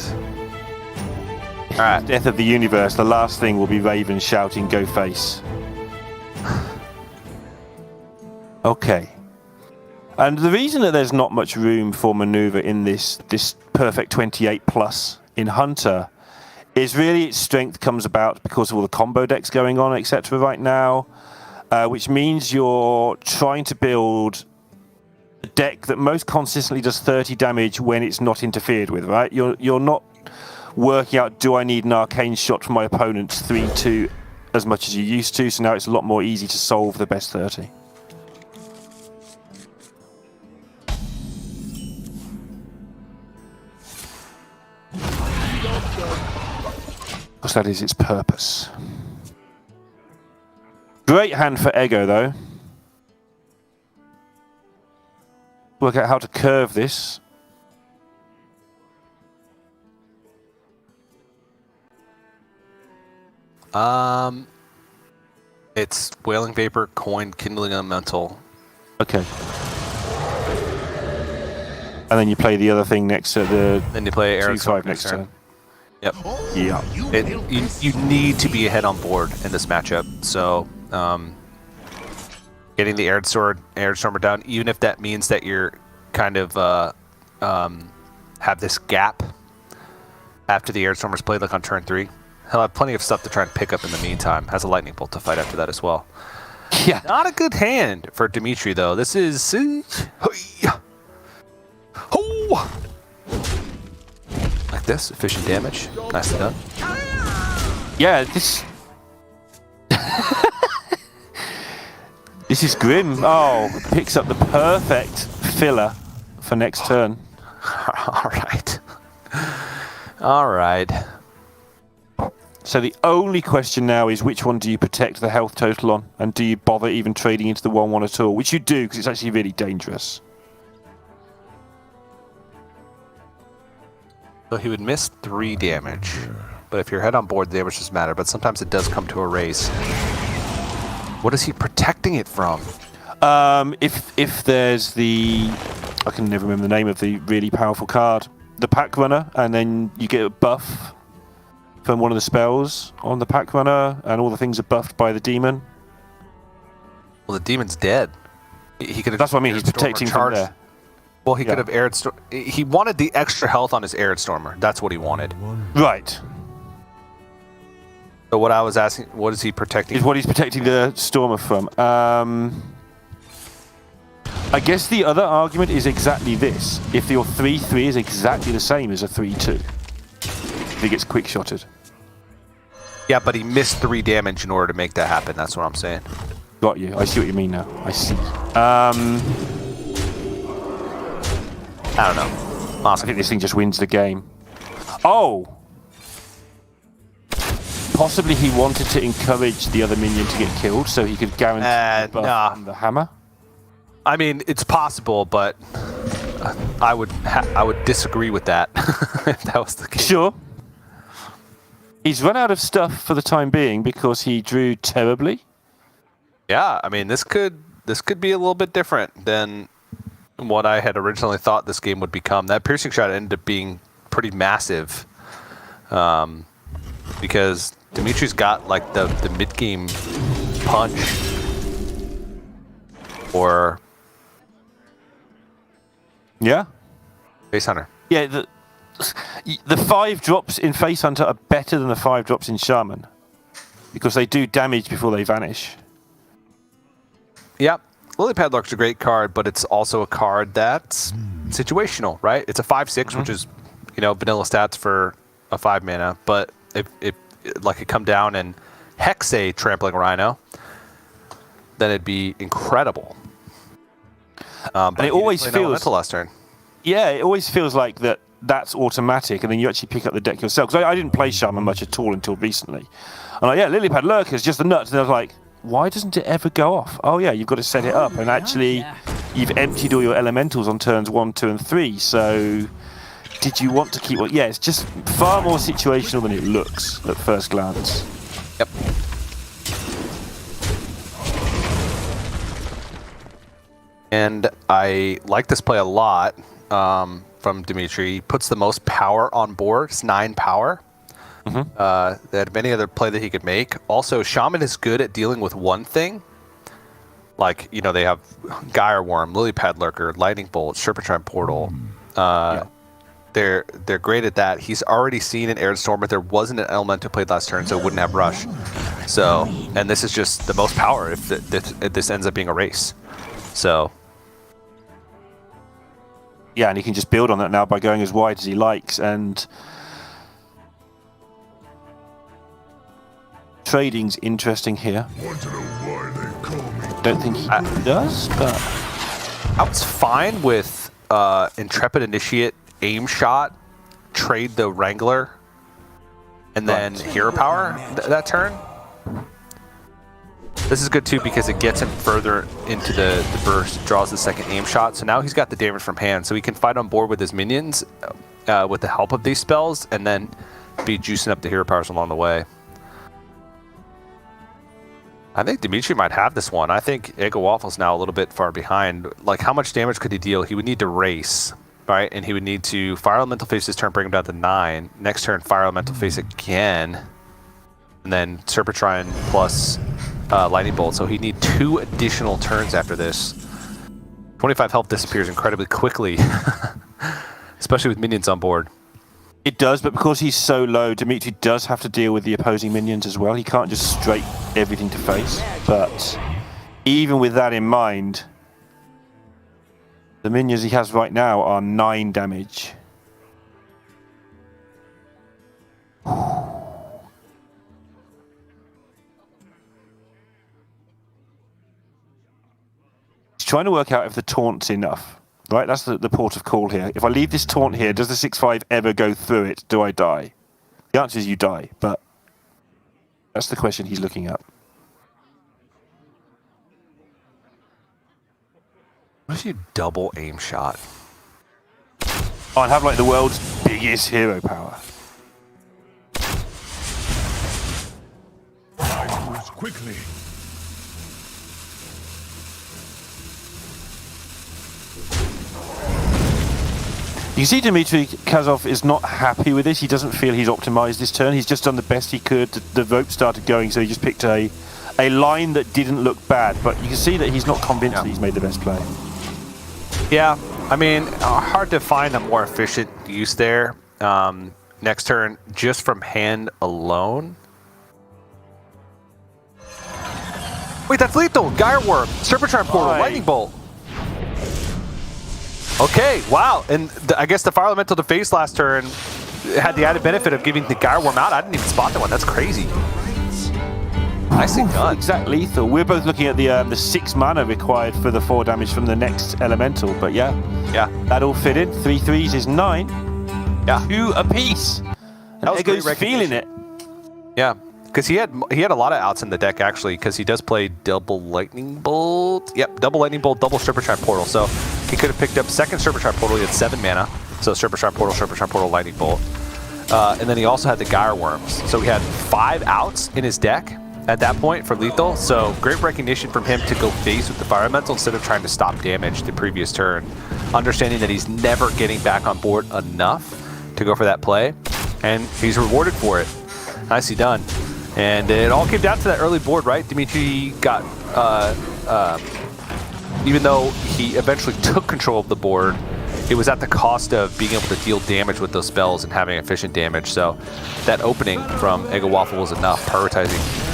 A: All right.
B: Death of the universe. The last thing will be Raven shouting, "Go face." Okay. And the reason that there's not much room for maneuver in this perfect 28 plus in Hunter is really its strength comes about because of all the combo decks going on, etc. right now, which means you're trying to build a deck that most consistently does 30 damage when it's not interfered with, right? You're not working out, do I need an arcane shot from my opponent's 3-2 as much as you used to, so now it's a lot more easy to solve the best 30. Because that is its purpose. Great hand for Eggo, though. Work out how to curve this.
A: It's Wailing Vapor, Coin, Kindling Elemental.
B: Okay. And then you play the other thing next to the.
A: Then you play Air
B: 2/5 next turn.
A: Yep.
B: Yeah.
A: You need to be ahead on board in this matchup. So getting the Air Stormer down, even if that means that you're kind of have this gap after the Air Stormer's played, like on turn 3. He'll have plenty of stuff to try and pick up in the meantime. Has a Lightning Bolt to fight after that as well.
B: Yeah.
A: Not a good hand for Dimitri, though. This is... Like this, efficient damage. Nicely done.
B: Yeah, this... This is grim. Oh, picks up the perfect filler for next turn.
A: All right.
B: So the only question now is which one do you protect the health total on? And do you bother even trading into the 1/1 at all? Which you do, because it's actually really dangerous.
A: So he would miss 3 damage. But if you're head on board, the damage doesn't matter. But sometimes it does come to a race. What is he protecting it from?
B: If there's the... I can never remember the name of the really powerful card. The Pack Runner, and then you get a buff from one of the spells on the Pack Runner, and all the things are buffed by the demon.
A: Well, the demon's dead. He could have.
B: That's what I mean. He's protecting from there.
A: Well, he could have Arid Storm. He wanted the extra health on his Arid Stormer. That's what he wanted.
B: Right.
A: So what I was asking, what is he protecting?
B: Is what he's protecting the Stormer from. I guess the other argument is exactly this. If your 3-3 is exactly the same as a 3-2, if he gets quick-shotted.
A: Yeah, but he missed 3 damage in order to make that happen. That's what I'm saying.
B: Got you. I see what you mean now. I see.
A: I don't know.
B: I think this thing just wins the game. Oh! Possibly he wanted to encourage the other minion to get killed so he could guarantee the buff
A: nah.
B: on the hammer.
A: I mean, it's possible, but I would disagree with that if that was the case.
B: Sure. He's run out of stuff for the time being because he drew terribly.
A: Yeah, I mean, this could be a little bit different than what I had originally thought this game would become. That piercing shot ended up being pretty massive, because Dimitri's got like the mid-game punch, or
B: Yeah.
A: Face Hunter.
B: Yeah, the 5 drops in Face Hunter are better than the 5 drops in Shaman because they do damage before they vanish.
A: Yep. Lily Padlock's a great card, but it's also a card that's situational, right? It's a 5/6, which is, vanilla stats for a 5 mana. But if like it come down and hex a Trampling Rhino, then it'd be incredible. But
B: And it always feels
A: elemental last turn.
B: Yeah, it always feels like that's automatic, and then you actually pick up the deck yourself. Because I didn't play Shaman much at all until recently. I'm like, yeah, Lilypad Lurker's just the nuts. And I was like, why doesn't it ever go off? Oh yeah, you've got to set it up, and actually, you've emptied all your elementals on turns 1, 2, and 3. So, did you want to keep? Yeah, it's just far more situational than it looks at first glance.
A: Yep. And I like this play a lot from Dimitri. He puts the most power on board. It's 9 power. They had many other play that he could make. Also, Shaman is good at dealing with one thing. Like, they have Gyre Worm, Lilypad Lurker, Lightning Bolt, Serpentine Portal. They're great at that. He's already seen an Air Storm, but there wasn't an Elemental played last turn, so it wouldn't have Rush. So, and this is just the most power if this ends up being a race. So...
B: Yeah, and he can just build on that now by going as wide as he likes, and trading's interesting here.
C: Want to know why they call me?
B: Don't think he does, but
A: I was fine with Intrepid Initiate, Aim Shot, trade the Wrangler, and then Hero Power that turn. This is good too because it gets him further into the burst, draws the second aim shot. So now he's got the damage from hand, so he can fight on board with his minions with the help of these spells, and then be juicing up the hero powers along the way. I think Dimitri might have this one. I think Eggowaffle's now a little bit far behind. Like, how much damage could he deal? He would need to race, right? And he would need to Fire Elemental Face this turn, bring him down to 9. Next turn, Fire Elemental Face again. And then Serpentine plus Lightning Bolt. So he'd need 2 additional turns after this. 25 health disappears incredibly quickly, especially with minions on board.
B: it does, but because he's so low, Dimitri does have to deal with the opposing minions as well. He can't just straight everything to face. But even with that in mind, the minions he has right now are 9 damage. He's trying to work out if the taunt's enough. Right, that's the port of call here. If I leave this taunt here, does the 6/5 ever go through it? Do I die? The answer is you die, but that's the question he's looking at.
A: What if you double aim shot?
B: Oh, and have like the world's biggest hero power.
C: I moves quickly.
B: You can see DimitriKazov is not happy with this. He doesn't feel he's optimized this turn. He's just done the best he could. The rope started going, so he just picked a line that didn't look bad. But you can see that he's not convinced that he's made the best play.
A: Yeah, I mean, hard to find a more efficient use there. Next turn, just from hand alone. Wait, that's lethal! Gyre Worm, Serpentine Portal, Lightning Bolt. Okay, wow. And I guess the Fire Elemental to face last turn had the added benefit of giving the Gyre Worm out. I didn't even spot that one. That's crazy. Nicely done.
B: Exact lethal. We're both looking at the 6 mana required for the 4 damage from the next elemental, but yeah, that all fit in. 3 3s is 9.
A: Yeah,
B: 2 apiece.
A: that was
B: Eggo's
A: great
B: feeling it.
A: Yeah, because he had a lot of outs in the deck actually, because he does play double Lightning Bolt. Yep, double Lightning Bolt, double Stripper Trap Portal. So he could have picked up second Stripper Trap Portal. He had 7 mana, so Stripper Trap Portal, Lightning Bolt, and then he also had the Gyre Worms. So he had 5 outs in his deck at that point for lethal. So great recognition from him to go face with the Fire Elemental instead of trying to stop damage the previous turn, understanding that he's never getting back on board enough to go for that play, and he's rewarded for it. Nicely done. And it all came down to that early board, right? Dimitri got, even though he eventually took control of the board, it was at the cost of being able to deal damage with those spells and having efficient damage. So that opening from Eggowaffle was enough, prioritizing.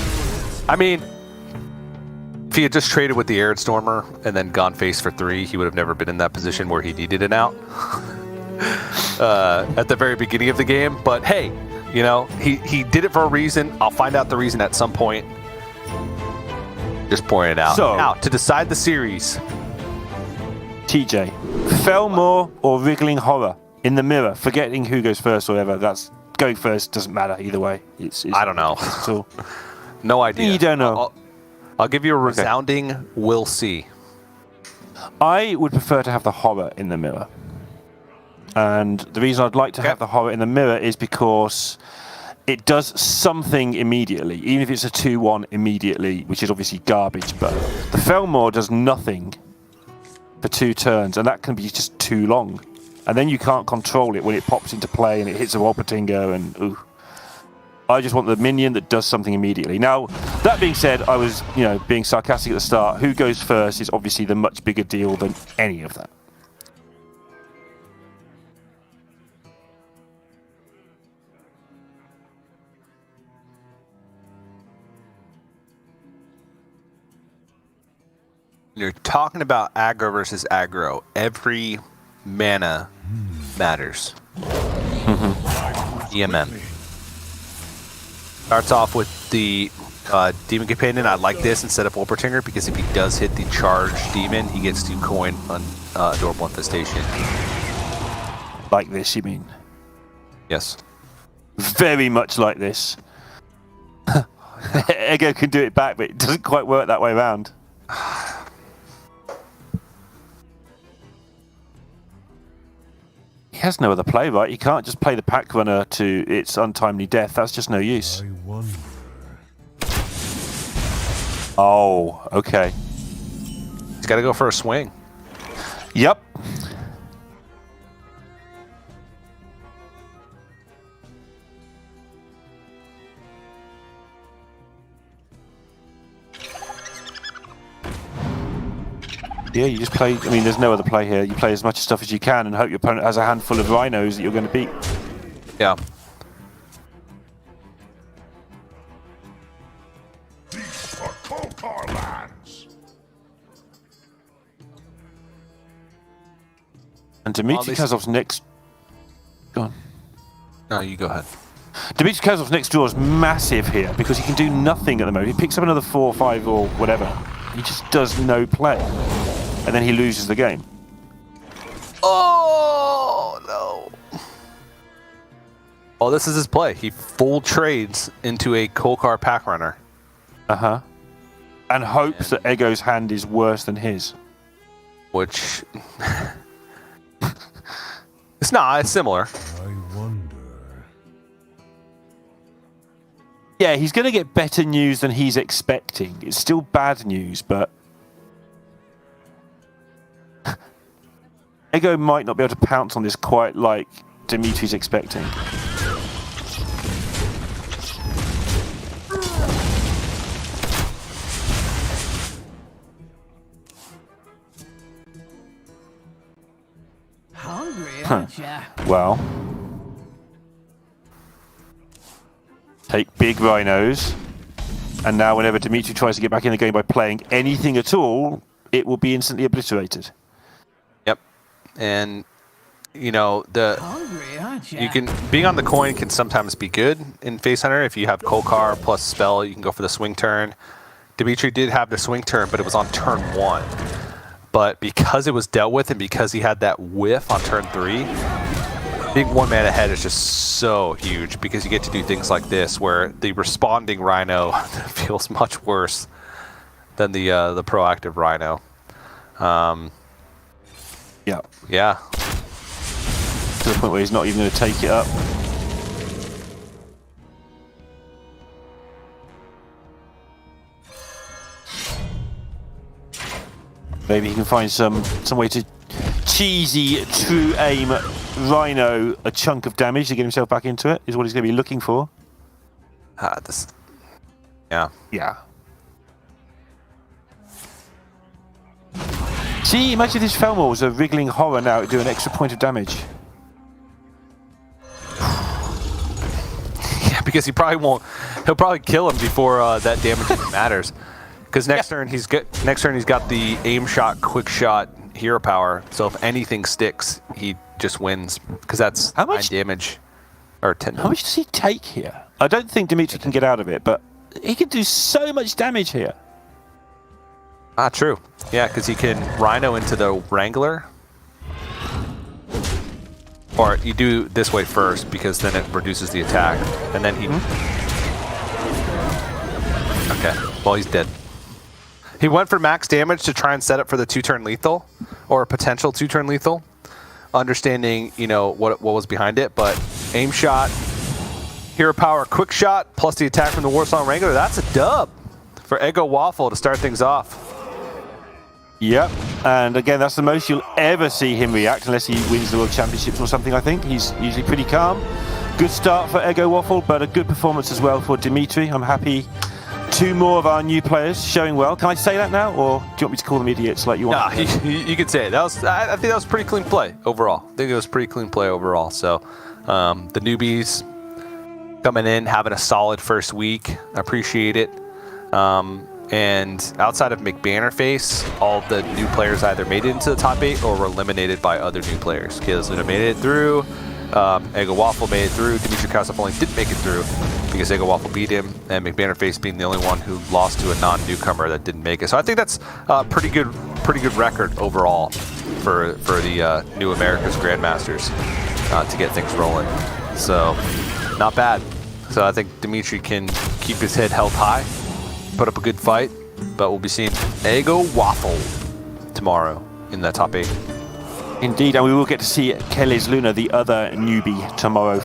A: I mean, if he had just traded with the Arid Stormer and then gone face for 3, he would have never been in that position where he needed an out at the very beginning of the game. But hey, you know, he did it for a reason. I'll find out the reason at some point. Just pouring it out.
B: So,
A: now, to decide the series.
B: TJ, Felmore or Wriggling Horror in the mirror, forgetting who goes first or whatever. That's going first, doesn't matter either way. It's
A: I don't know.
B: At all.
A: No idea.
B: You don't know.
A: I'll give you a resounding we'll see.
B: I would prefer to have the horror in the mirror. And the reason I'd like to have the horror in the mirror is because it does something immediately, even if it's a 2-1 immediately, which is obviously garbage, but the Felmore does nothing for 2 turns, and that can be just too long. And then you can't control it when it pops into play and it hits a Wolpertinger and ooh. I just want the minion that does something immediately. Now, that being said, I was, being sarcastic at the start. Who goes first is obviously the much bigger deal than any of that.
A: You're talking about aggro versus aggro. Every mana matters. EMM. Starts off with the Demon Companion. I like this instead of Wolpertinger because if he does hit the charged demon, he gets to coin Adorable Infestation.
B: Like this, you mean?
A: Yes.
B: Very much like this. Eggo can do it back, but it doesn't quite work that way around. He has no other play, right? You can't just play the pack runner to its untimely death. That's just no use.
C: I wonder.
B: Oh, okay.
A: He's got to go for a swing.
B: Yep. Yeah, you just play. I mean, there's no other play here. You play as much stuff as you can and hope your opponent has a handful of rhinos that you're going to beat.
A: Yeah.
C: These are Kokar lands.
B: And DimitriKazov's next. Go on.
A: No, you go ahead.
B: DimitriKazov's next draw is massive here because he can do nothing at the moment. He picks up another 4 or 5 or whatever. He just does no play. And then he loses the game.
A: Oh, no. Oh, this is his play. He full trades into a Kokar pack runner.
B: Uh-huh. And hopes that Eggo's hand is worse than his.
A: Which... it's not. It's similar.
C: I wonder.
B: Yeah, he's going to get better news than he's expecting. It's still bad news, but... Eggo might not be able to pounce on this quite like Dimitri's expecting.
E: Hungry, aren't ya?
B: Well. Take big rhinos. And now whenever Dimitri tries to get back in the game by playing anything at all, it will be instantly obliterated.
A: Yep. and you know
G: Hungry, aren't ya?
A: you can being on the coin can sometimes be good in Face Hunter if you have Kolkar plus spell. You can go for the swing turn. Dimitri did have the swing turn, but it was on turn 1. But because it was dealt with and because he had that whiff on turn 3, being 1 man ahead is just so huge because you get to do things like this where the responding Rhino feels much worse than the proactive Rhino.
B: Yeah.
A: Yeah.
B: To the point where he's not even going to take it up. Maybe he can find some way to cheesy, true aim Rhino a chunk of damage to get himself back into it, is what he's going to be looking for.
A: Yeah.
B: Yeah. See, imagine if this Felmore was a wriggling horror now to do an extra point of damage.
A: Yeah, because he probably won't. He'll probably kill him before that damage even matters. Because next turn he's got the aim shot, quick shot, hero power. So if anything sticks, he just wins. Because that's
B: How much
A: 9 damage or 10.
B: How much does he take here? I don't think Dimitri can get out of it, but he can do so much damage here.
A: Ah, true. Yeah, because he can Rhino into the Wrangler. Or you do this way first because then it reduces the attack, and then he. Okay, well he's dead. He went for max damage to try and set up for the 2-turn lethal, or a potential 2-turn lethal, understanding what was behind it. But aim shot, hero power, quick shot, plus the attack from the Warsong Wrangler. That's a dub for Eggowaffle to start things off.
B: Yep, and again, that's the most you'll ever see him react unless he wins the World Championships or something, I think. He's usually pretty calm. Good start for Eggowaffle, but a good performance as well for Dimitri. I'm happy. 2 more of our new players showing well. Can I say that now, or do you want me to call them idiots like you want?
A: No, you could say it. I think that was pretty clean play overall. I think it was pretty clean play overall. So the newbies coming in, having a solid first week. I appreciate it. And outside of McBannerface, all of the new players either made it into the top 8 or were eliminated by other new players. Kayla's made it through. Eggowaffle made it through. DimitriKazov only didn't make it through because Eggowaffle beat him, and McBannerface being the only one who lost to a non-newcomer that didn't make it. So I think that's a pretty good record overall for the New America's Grandmasters to get things rolling. So not bad. So I think Dimitri can keep his head held high, put up a good fight, but we'll be seeing Eggowaffle tomorrow in that top 8.
B: Indeed, and we will get to see Kelly's Luna, the other newbie, tomorrow.